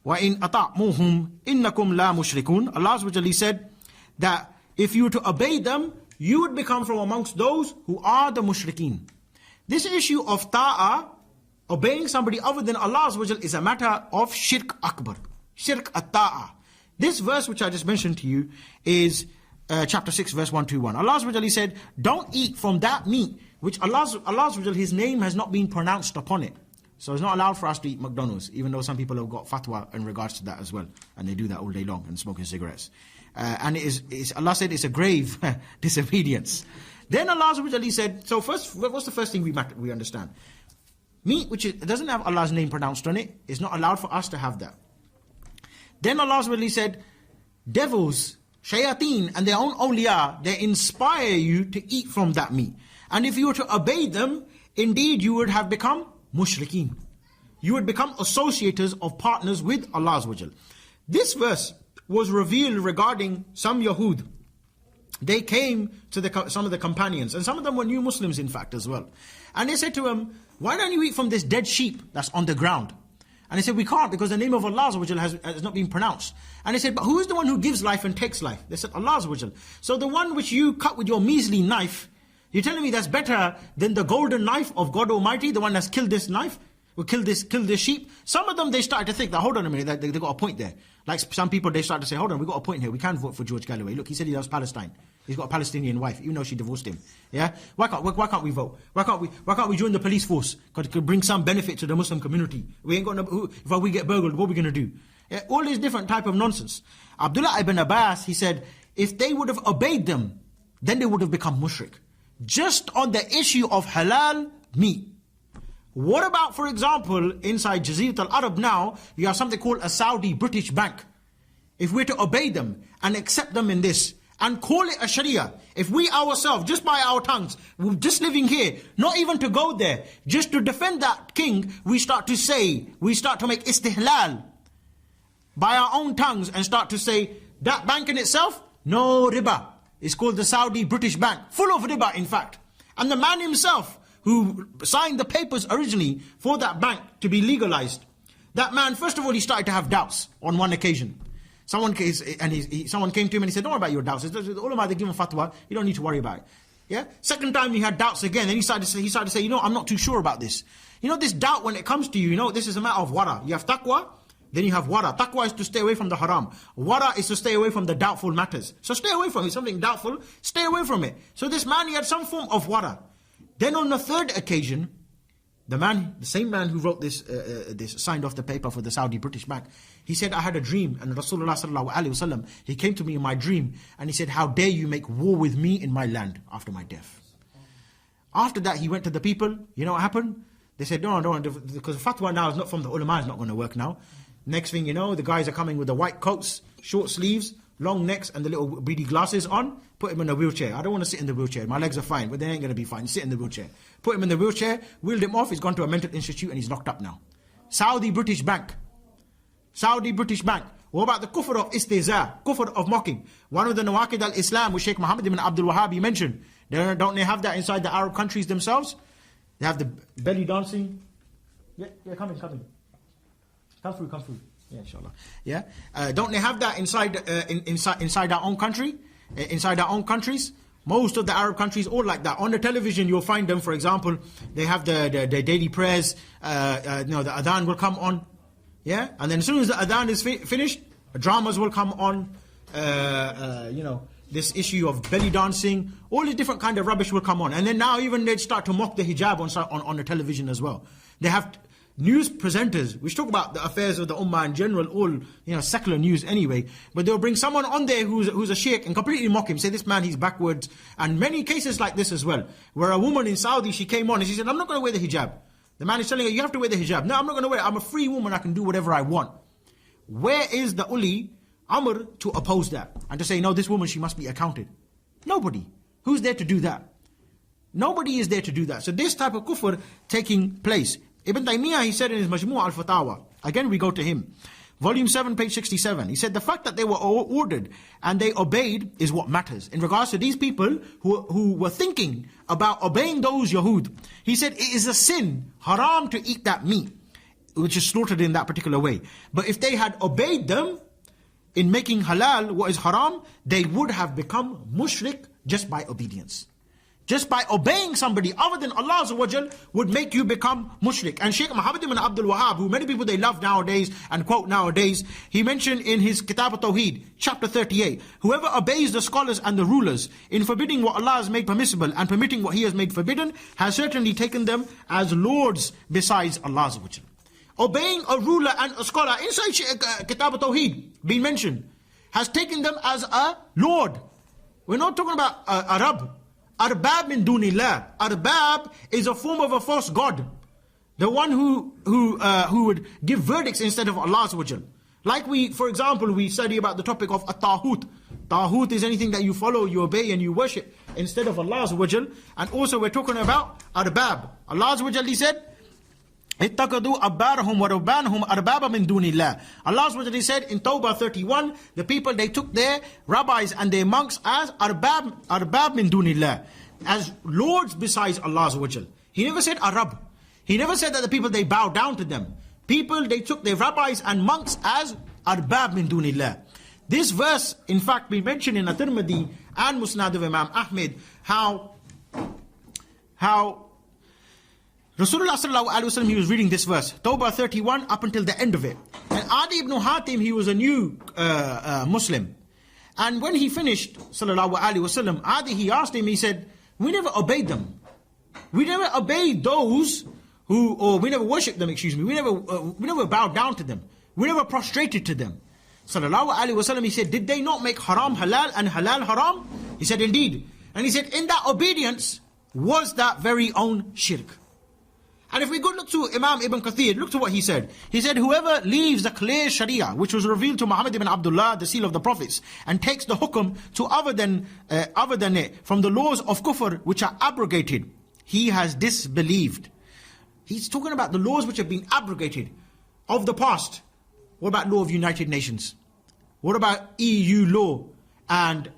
وَإِنْ أَطَعْمُوهُمْ إِنَّكُمْ لَا مُشْرِكُونَ. Allah Azza wa Jalla said that if you were to obey them, you would become from amongst those who are the mushrikeen. This issue of ta'ah, obeying somebody other than Allah Azza wa Jalla, is a matter of shirk akbar, shirk at-ta'ah. This verse which I just mentioned to you is chapter 6 verse 121. Allah Azza wa Jalla said, don't eat from that meat which Allah Azza wa Jalla, His name has not been pronounced upon it. So it's not allowed for us to eat McDonald's, even though some people have got fatwa in regards to that as well, and they do that all day long and smoking cigarettes. And Allah said it's a grave disobedience. Then Allah Azza wa Jalla said, so first, what's the first thing we understand? Meat which doesn't have Allah's name pronounced on it is not allowed for us to have that. Then Allah Azza wa Jalla said, devils, shayateen, and their own awliya, they inspire you to eat from that meat. And if you were to obey them, indeed you would have become mushrikeen. You would become associators of partners with Allah Azza wa Jalla. This verse was revealed regarding some Yahud. They came to some of the companions, and some of them were new Muslims in fact as well. And they said to him, why don't you eat from this dead sheep that's on the ground? And they said, we can't, because the name of Allah Azza wa Jalla has not been pronounced. And they said, but who is the one who gives life and takes life? They said, Allah Azza wa Jalla. So the one which you cut with your measly knife, you're telling me that's better than the golden knife of God Almighty, the one that's killed this knife, who killed this sheep? Some of them, they started to think that, hold on a minute, they got a point there. Like some people, they start to say, hold on, we got a point here, we can't vote for George Galloway. Look, he said he loves Palestine. He's got a Palestinian wife, even though she divorced him. Yeah? Why can't we vote? Why can't we join the police force? Because it could bring some benefit to the Muslim community. We ain't got no, if we get burgled, what are we going to do? Yeah? All this different type of nonsense. Abdullah ibn Abbas, he said, if they would have obeyed them, then they would have become mushrik. Just on the issue of halal meat. What about, for example, inside Jazirat al-Arab now, you have something called a Saudi British bank. If we're to obey them and accept them in this, and call it a Sharia, if we ourselves, just by our tongues, we're just living here, not even to go there, just to defend that king, we start to make istihlal by our own tongues and start to say, that bank in itself, no riba. It's called the Saudi British Bank, full of riba in fact. And the man himself who signed the papers originally for that bank to be legalized, that man, first of all, he started to have doubts on one occasion. Someone came to him and he said, don't worry about your doubts. The ulama, they give him fatwa, you don't need to worry about it. Yeah. Second time he had doubts again, then he started to say, I'm not too sure about this. This doubt when it comes to you, this is a matter of wara. You have taqwa, then you have wara. Taqwa is to stay away from the haram. Wara is to stay away from the doubtful matters. So stay away from it. Something doubtful, stay away from it. So this man, he had some form of wara. Then on the third occasion, the same man who wrote this signed off the paper for the Saudi British Bank, he said, I had a dream, and Rasulullah sallallahu alaihi wasallam, he came to me in my dream, and he said, how dare you make war with me in my land after my death? After that, he went to the people. You know what happened? They said, no, because fatwa now is not from the ulama, is not going to work now. Next thing you know, the guys are coming with the white coats, short sleeves, long necks, and the little beady glasses on. Put him in a wheelchair. I don't want to sit in the wheelchair. My legs are fine, but they ain't going to be fine. Sit in the wheelchair. Put him in the wheelchair, wheeled him off. He's gone to a mental institute and he's locked up now. Saudi British Bank. Saudi British Bank. What about the kufr of istihza, kufr of mocking? One of the nawaqid al-Islam, which Sheikh Muhammad ibn Abdul Wahhab mentioned. Don't they have that inside the Arab countries themselves? They have the belly dancing. Yeah, come in. Come through. Yeah, inshallah. Yeah. Don't they have that inside our own country? Inside our own countries? Most of the Arab countries all like that. On the television you'll find them, for example, they have the daily prayers, the adhan will come on. Yeah? And then as soon as the adhan is finished, dramas will come on, this issue of belly dancing, all these different kind of rubbish will come on. And then now even they start to mock the hijab on the television as well. They have news presenters which talk about the affairs of the ummah in general, all secular news anyway, but they'll bring someone on there who's a sheikh and completely mock him, say this man, he's backwards. And many cases like this as well, where a woman in Saudi, she came on and she said, I'm not going to wear the hijab. The man is telling her, you have to wear the hijab. No, I'm not going to wear it. I'm a free woman, I can do whatever I want. Where is the uli amr to oppose that and to say, no, this woman, she must be accounted? Nobody. Who's there to do that? Nobody is there to do that. So this type of kufr taking place. Ibn Taymiyyah, he said in his Majmu' al-Fatawa, again we go to him, volume 7, page 67, he said the fact that they were ordered and they obeyed is what matters. In regards to these people who were thinking about obeying those Yahud, he said it is a sin, haram to eat that meat. slaughtered in that particular way. But if they had obeyed them in making halal what is haram, they would have become mushrik just by obedience. Just by obeying somebody other than Allah Azza wa Jal would make you become mushrik. And Shaykh Muhammad ibn Abdul Wahhab, who many people they love nowadays and quote nowadays, he mentioned in his Kitab al-Tawheed, chapter 38, whoever obeys the scholars and the rulers in forbidding what Allah has made permissible and permitting what He has made forbidden, has certainly taken them as lords besides Allah Azza wa Jal. Obeying a ruler and a scholar, inside Kitab al-Tawheed, being mentioned, has taken them as a lord. We're not talking about a Rabb. Arbab min dunillah. Arbab is a form of a false god. The one who would give verdicts instead of Allah Azza wa Jal. Like for example, we study about the topic of at-tahut. Tahut is anything that you follow, you obey and you worship instead of Allah Azza wa Jal. And also we're talking about arbab. Allah Azza wa Jal, He said, اتَّخَذُوا أَحْبَارَهُمْ وَرُهْبَانَهُمْ أَرْبَابًا مِنْ دُونِ اللَّهِ. Allah Azza wa Jalla said in Tawbah 31, the people they took their rabbis and their monks as arbab min dunillah, as lords besides Allah Azza wa Jalla. He never said Arab. He never said that the people they bow down to them. People they took their rabbis and monks as arbab min dunillah. This verse, in fact, we mentioned in At-Tirmidhi and Musnad of Imam Ahmed how Rasulullah sallallahu alaihi wasallam, he was reading this verse, Tawbah 31 up until the end of it. And Adi ibn Hatim, he was a new Muslim. And when he finished, sallallahu alaihi wasallam, Adi, he asked him, he said, we never obeyed them. We never obeyed those or we never worshipped them, we never bowed down to them. We never prostrated to them. Sallallahu alaihi wasallam, he said, did they not make haram halal and halal haram? He said, indeed. And he said, in that obedience was that very own shirk. And if we go look to Imam Ibn Kathir, look to what he said. He said, whoever leaves the clear Sharia, which was revealed to Muhammad ibn Abdullah, the seal of the prophets, and takes the hukum to other than it, from the laws of kufr which are abrogated, he has disbelieved. He's talking about the laws which have been abrogated of the past. What about law of United Nations? What about EU law and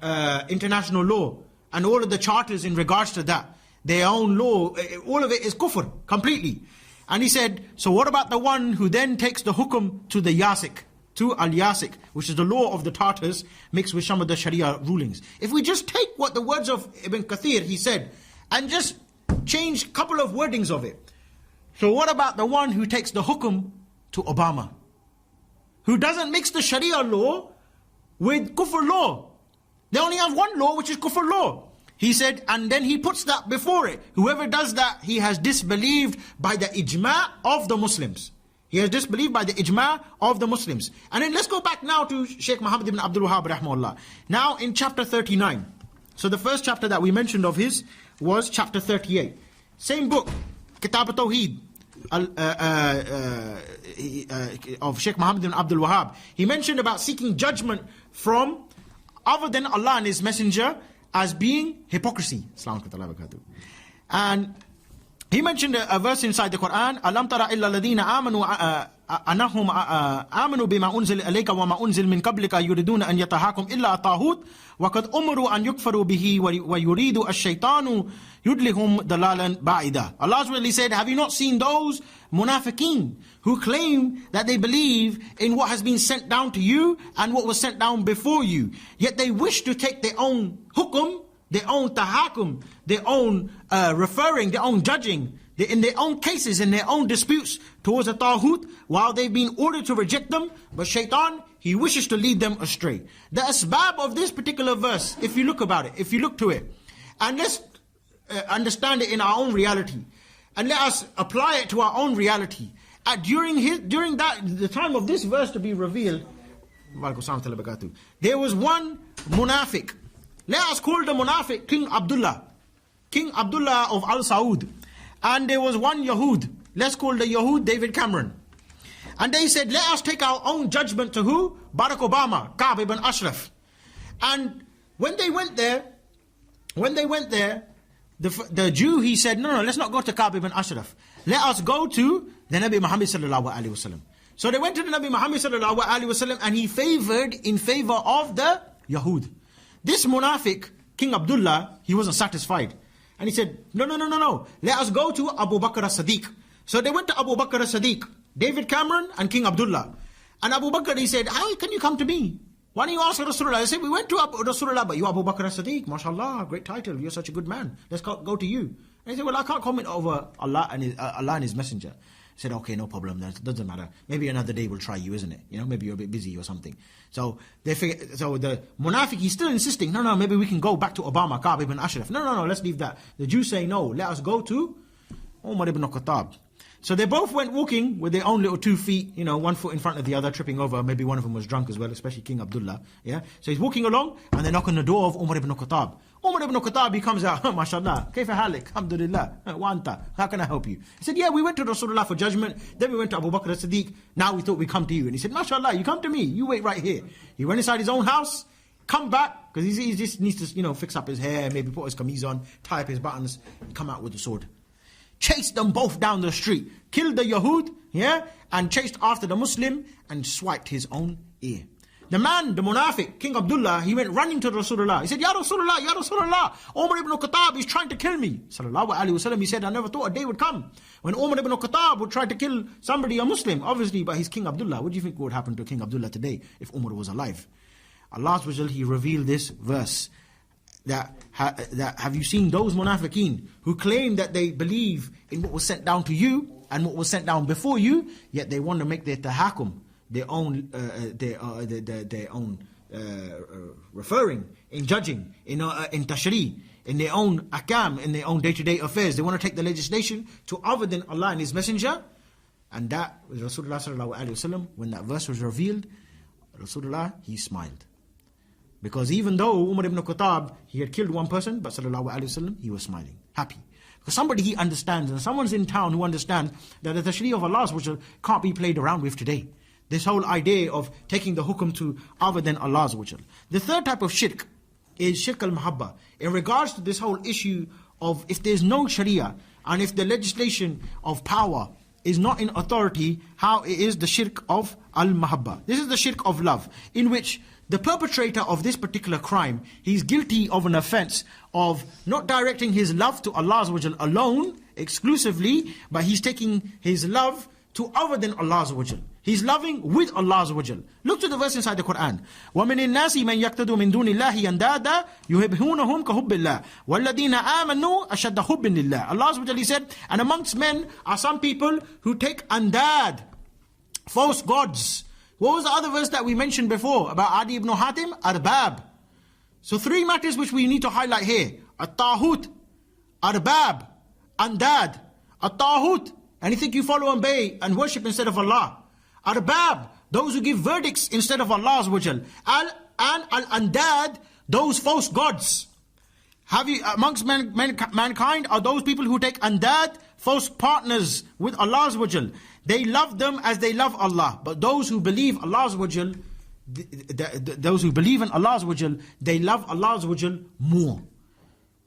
international law and all of the charters in regards to that? Their own law, all of it is kufr, completely. And he said, so what about the one who then takes the hukum to the yasik, to al-yasik, which is the law of the Tartars, mixed with some of the Sharia rulings. If we just take what the words of Ibn Kathir, he said, and just change a couple of wordings of it. So what about the one who takes the hukum to Obama? Who doesn't mix the Sharia law with kufr law. They only have one law, which is kufr law. He said, and then he puts that before it. Whoever does that, he has disbelieved by the ijma' of the Muslims. He has disbelieved by the ijma' of the Muslims. And then let's go back now to Shaykh Muhammad ibn Abdul Wahhab rahmahullah. Now in chapter 39. So the first chapter that we mentioned of his was chapter 38. Same book, Kitab al-Tawheed of Shaykh Muhammad ibn Abdul Wahhab. He mentioned about seeking judgment from other than Allah and His Messenger as being hypocrisy. And he mentioned a verse inside the Quran, Alam tara illa alladhina amanu anahum amanu bima unzila alayka wa ma unzil min qablika yuriduna an yatahakum illa tahut wa qad umiru an yukfaru bihi wa yuridu ash-shaytanu yudlihum dalalan ba'ida. Allah really said, have you not seen those munafiqeen who claim that they believe in what has been sent down to you and what was sent down before you, yet they wish to take their own hukum, their own tahakum, their own referring, their own judging, in their own cases, in their own disputes towards a tahut, while they've been ordered to reject them, but shaitan, he wishes to lead them astray. The asbab of this particular verse, if you look about it, if you look to it, and let's understand it in our own reality, and let us apply it to our own reality. During the time of this verse to be revealed, there was one munafiq. Let us call the munafiq King Abdullah of Al Saud. And there was one Yahud. Let's call the Yahud David Cameron. And they said, let us take our own judgment to who? Barack Obama, Ka'b ibn Ashraf. And when they went there, the Jew, he said, no, let's not go to Ka'b ibn Ashraf. Let us go to the Nabi Muhammad sallallahu alaihi wasallam. So they went to the Nabi Muhammad sallallahu alaihi wasallam, and he favored in favor of the Yahud. This munafiq, King Abdullah, he wasn't satisfied. And he said, no. Let us go to Abu Bakr as-Siddiq. So they went to Abu Bakr as-Siddiq. David Cameron and King Abdullah. And Abu Bakr, he said, how can you come to me? Why don't you ask Rasulullah? He said, we went to Rasulullah, but you Abu Bakr as-Siddiq, mashallah, great title, you're such a good man. Let's go to you. And he said, well, I can't comment over Allah and His Messenger. He said, okay, no problem, that doesn't matter. Maybe another day we'll try you, isn't it? Maybe you're a bit busy or something. So the Munafiq, he's still insisting, no, maybe we can go back to Obama, Ka'b ibn Ashraf. No, let's leave that. The Jews say, no, let us go to Umar ibn Khattab. So they both went walking with their own little 2 feet, 1 foot in front of the other, tripping over. Maybe one of them was drunk as well, especially King Abdullah. Yeah. So he's walking along, and they knock on the door of Umar ibn Khattab. Umar ibn Khattab, he comes out, mashallah, kayfa halik, alhamdulillah, wa anta, how can I help you? He said, yeah, we went to Rasulullah for judgment, then we went to Abu Bakr as-Siddiq, now we thought we'd come to you. And he said, mashallah, you come to me, you wait right here. He went inside his own house, come back, because he just needs to, fix up his hair, maybe put his kameez on, tie up his buttons, and come out with the sword. Chased them both down the street, killed the Yahud, and chased after the Muslim and swiped his own ear. The man, the Munafiq, King Abdullah, he went running to Rasulullah. He said, Ya Rasulullah, Umar ibn Khattab is trying to kill me. Sallallahu alayhi wa sallam, he said, I never thought a day would come when Umar ibn Khattab would try to kill somebody, a Muslim, obviously, but he's King Abdullah. What do you think would happen to King Abdullah today if Umar was alive? Allah Azza, He revealed this verse. That have you seen those munafiqeen who claim that they believe in what was sent down to you and what was sent down before you, yet they want to make their tahakum, their own referring, in judging, in tashri', in their own akam, in their own day-to-day affairs. They want to take the legislation to other than Allah and His Messenger. And that was Rasulullah sallallahu alaihi wasallam. When that verse was revealed, Rasulullah, he smiled. Because even though Umar ibn Khattab, he had killed one person, but sallallahu alaihi wasallam, he was smiling, happy. Because somebody he understands, and someone's in town who understands that the tashri' of Allah can't be played around with today. This whole idea of taking the hukum to other than Allah. The third type of shirk is shirk al-mahabba. In regards to this whole issue of if there's no sharia, and if the legislation of power is not in authority, how it is the shirk of al-mahabba. This is the shirk of love, in which the perpetrator of this particular crime, he's guilty of an offense of not directing his love to Allah alone, exclusively, but he's taking his love to other than Allah. He's loving with Allah. Look to the verse inside the Quran. وَمِنِ النَّاسِ مَنْ يَقْتَدُ مِنْ دُونِ اللَّهِ أَنْدَادًا يُحِبُّونَهُمْ كَحُبِّ اللَّهِ وَالَّذِينَ آمَنُوا أَشَدَّ حُبٍّ لِلَّهِ. Allah said, and amongst men are some people who take andad, false gods. What was the other verse that we mentioned before about Adi ibn Hatim? Arbab. So 3 matters which we need to highlight here. At-Tahut, Arbab, Andad. At-Tahut, anything you follow and obey and worship instead of Allah. Arbab, those who give verdicts instead of Allah. And Al-Andad, those false gods. Have you, amongst mankind, are those people who take andad, false partners with Allah. They love them as they love Allah. But those who believe Allah, those who believe in Allah, they love Allah more.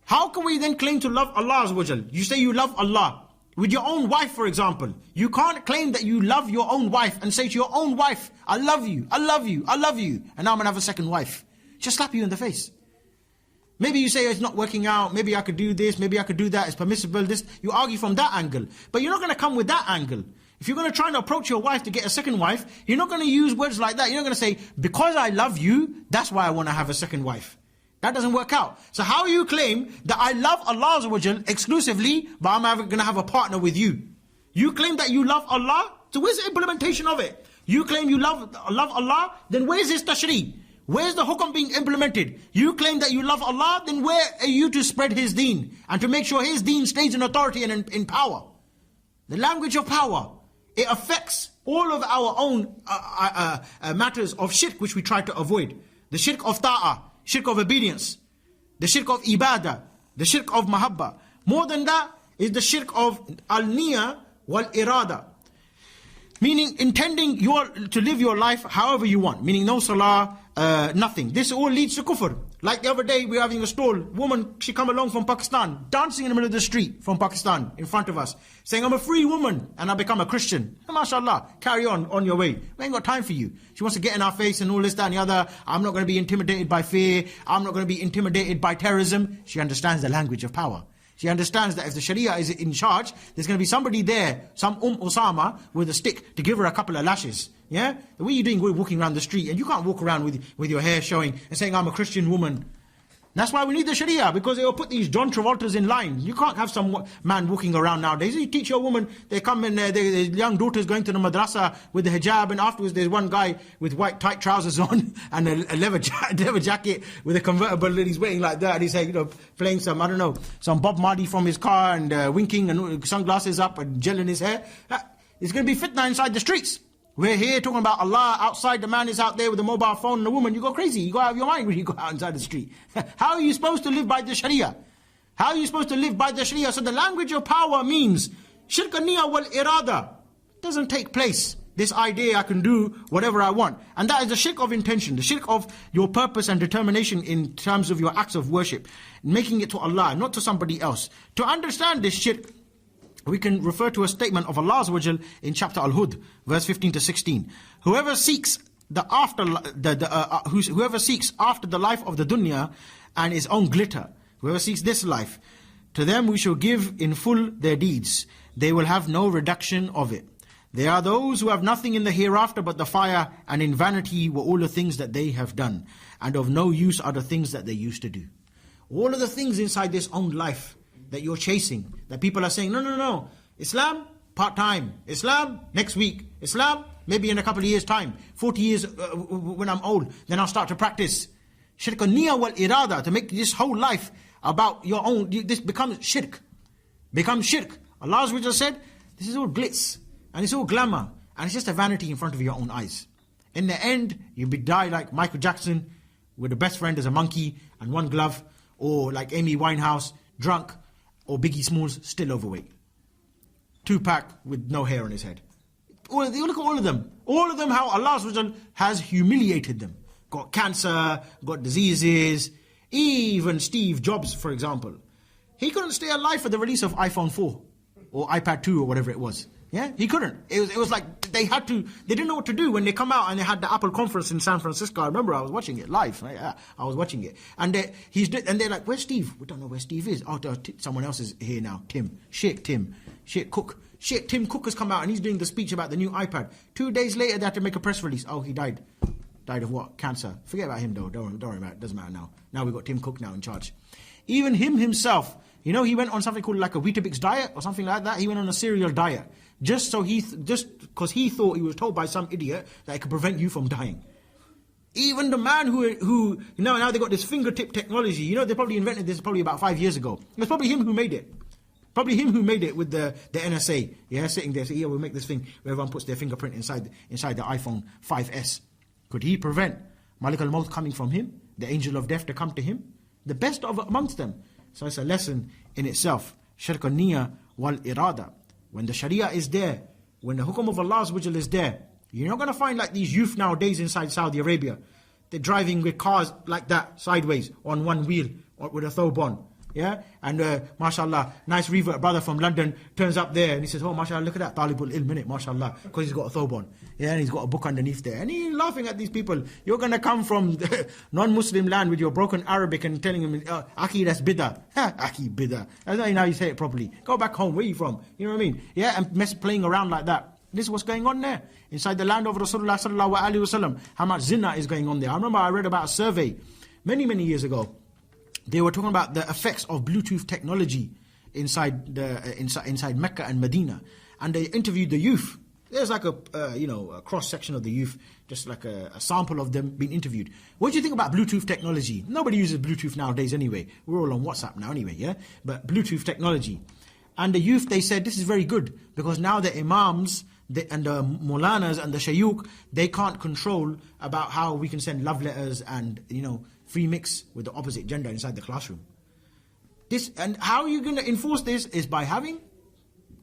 How can we then claim to love Allah? You say you love Allah. With your own wife, for example. You can't claim that you love your own wife and say to your own wife, I love you, I love you, I love you, and now I'm going to have a second wife. Just slap you in the face. Maybe you say it's not working out, maybe I could do this, maybe I could do that, it's permissible, this. You argue from that angle. But you're not going to come with that angle. If you're going to try and approach your wife to get a second wife, you're not going to use words like that. You're not going to say, because I love you, that's why I want to have a second wife. That doesn't work out. So how you claim that I love Allah exclusively, but I'm going to have a partner with you? You claim that you love Allah, so where's the implementation of it? You claim you love Allah, then where's His tashri'? Where's the hukum being implemented? You claim that you love Allah, then where are you to spread His deen? And to make sure His deen stays in authority and in power. The language of power, it affects all of our own matters of shirk which we try to avoid. The shirk of ta'ah, shirk of obedience, the shirk of ibadah, the shirk of mahabba. More than that is the shirk of al-niyah wal-irada. Meaning intending to live your life however you want. Meaning no salah, nothing. This all leads to kufr. Like the other day we were having a stall. Woman, she come along from Pakistan, dancing in the middle of the street from Pakistan in front of us. Saying, I'm a free woman and I become a Christian. MashaAllah, carry on your way. We ain't got time for you. She wants to get in our face and all this, that and the other. I'm not going to be intimidated by fear. I'm not going to be intimidated by terrorism. She understands the language of power. She understands that if the Sharia is in charge, there's going to be somebody there, some Osama with a stick to give her a couple of lashes. Yeah? The way you're doing, we're walking around the street, and you can't walk around with your hair showing and saying, I'm a Christian woman. That's why we need the Sharia, because they will put these John Travoltas in line. You can't have some man walking around nowadays. You teach your woman, they come in, their young daughter's going to the madrasa with the hijab, and afterwards there's one guy with white tight trousers on and a leather jacket with a convertible, and he's waiting like that, and he's saying, playing some, I don't know, some Bob Marley from his car, and winking, and sunglasses up, and gel in his hair. It's going to be fitna inside the streets. We're here talking about Allah. Outside, the man is out there with a mobile phone and a woman. You go crazy. You go out of your mind when you go out inside the street. How are you supposed to live by the Sharia? How are you supposed to live by the Sharia? So the language of power means shirk an-niyya wal irada. Doesn't take place. This idea I can do whatever I want. And that is the shirk of intention. The shirk of your purpose and determination in terms of your acts of worship. Making it to Allah, not to somebody else. To understand this shirk, we can refer to a statement of Allah Azza wa Jal in chapter Al-Hud, verse 15 to 16. Whoever seeks whoever seeks after the life of the dunya and its own glitter, whoever seeks this life, to them we shall give in full their deeds. They will have no reduction of it. They are those who have nothing in the hereafter but the fire, and in vanity were all the things that they have done, and of no use are the things that they used to do. All of the things inside this own life that you're chasing, that people are saying, no, Islam, part-time. Islam, next week. Islam, maybe in a couple of years' time. 40 years when I'm old, then I'll start to practice. Shirk an-niyya wal irada, to make this whole life about your own, this becomes shirk. Becomes shirk. Allah said, this is all glitz, and it's all glamour, and it's just a vanity in front of your own eyes. In the end, you'll die like Michael Jackson, with the best friend as a monkey and one glove, or like Amy Winehouse, drunk, or Biggie Smalls, still overweight. Tupac with no hair on his head. Look at all of them. All of them, how Allah has humiliated them. Got cancer, got diseases. Even Steve Jobs, for example. He couldn't stay alive for the release of iPhone 4 or iPad 2 or whatever it was. Yeah, he couldn't. It was like they didn't know what to do when they come out, and they had the Apple conference in San Francisco. I remember I was watching it live. Right? I was watching it. And they're like, where's Steve? We don't know where Steve is. Oh, someone else is here now. Sheikh Tim Cook has come out, and he's doing the speech about the new iPad. 2 days later, they had to make a press release. Oh, he died. Died of what? Cancer. Forget about him though. Don't worry about it. Doesn't matter now. Now we've got Tim Cook now in charge. Even him himself, he went on something called like a Weetabix diet or something like that. He went on a cereal diet. Just because he thought, he was told by some idiot that it could prevent you from dying. Even the man who now they got this fingertip technology. They probably invented this probably about 5 years ago. It's probably him who made it. Probably him who made it with the NSA. Yeah, sitting there saying, we'll make this thing where everyone puts their fingerprint inside the iPhone 5S. Could he prevent Malik al-Maut coming from him? The angel of death to come to him? The best of amongst them. So it's a lesson in itself. Shirk an-niyya wal irada. When the Sharia is there, when the hukum of Allah is there, you're not going to find like these youth nowadays inside Saudi Arabia. They're driving with cars like that, sideways, on one wheel, or with a thobe on. Yeah? And mashallah, nice revert brother from London turns up there and he says, oh mashallah, look at that talibul ilm, innit, mashallah, because he's got a thobe on. Yeah, and he's got a book underneath there. And he's laughing at these people. You're going to come from non-Muslim land with your broken Arabic and telling him, Aki, that's bid'ah. Aki, bid'ah. That's not how you say it properly. Go back home, where are you from? You know what I mean? Yeah, and playing around like that. This is what's going on there. Inside the land of Rasulullah sallallahu alaihi wasallam. How much zina is going on there. I remember I read about a survey many years ago. They were talking about the effects of Bluetooth technology inside Mecca and Medina, and they interviewed the youth. There's like a cross section of the youth, just like a sample of them being interviewed. What do you think about Bluetooth technology? Nobody uses Bluetooth nowadays anyway. We're all on WhatsApp now anyway, yeah. But Bluetooth technology, and the youth, they said this is very good because now the imams and the Molanas and the Shayuk, they can't control about how we can send love letters and free mix with the opposite gender inside the classroom. And how are you going to enforce this is by having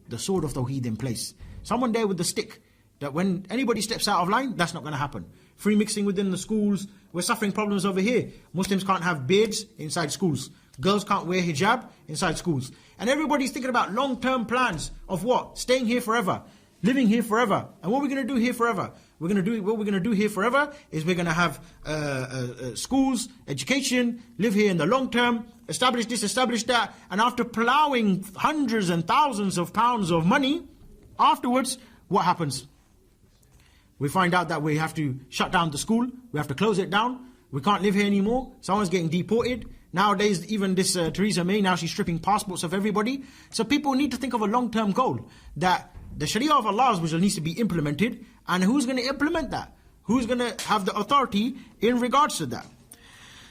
the sword of Tawheed in place. Someone there with the stick, that when anybody steps out of line, that's not going to happen. Free mixing within the schools, we're suffering problems over here. Muslims can't have beards inside schools. Girls can't wear hijab inside schools. And everybody's thinking about long-term plans of what? Staying here forever. Living here forever. And what are we going to do here forever? We're going to do what we're going to do here forever is we're going to have schools, education, live here in the long term, establish this, establish that, and after plowing hundreds and thousands of pounds of money, afterwards, what happens? We find out that we have to shut down the school, we have to close it down, we can't live here anymore, someone's getting deported. Nowadays, even this Theresa May, now she's stripping passports of everybody. So people need to think of a long-term goal, that the Sharia of Allah which needs to be implemented, and who's going to implement that? Who's going to have the authority in regards to that?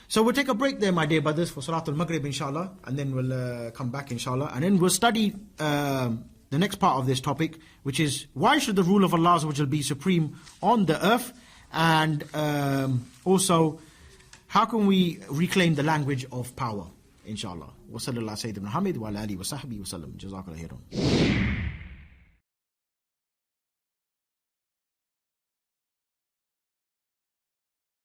So we'll take a break there, my dear brothers, for Salatul Maghrib, inshallah, and then we'll come back, inshallah, and then we'll study the next part of this topic, which is why should the rule of Allah be supreme on the earth, and also how can we reclaim the language of power, inshallah. Wa sallallahu Sayyidina Muhammad wa ala alihi wa sahbihi wa sallam. Jazakallah khairan.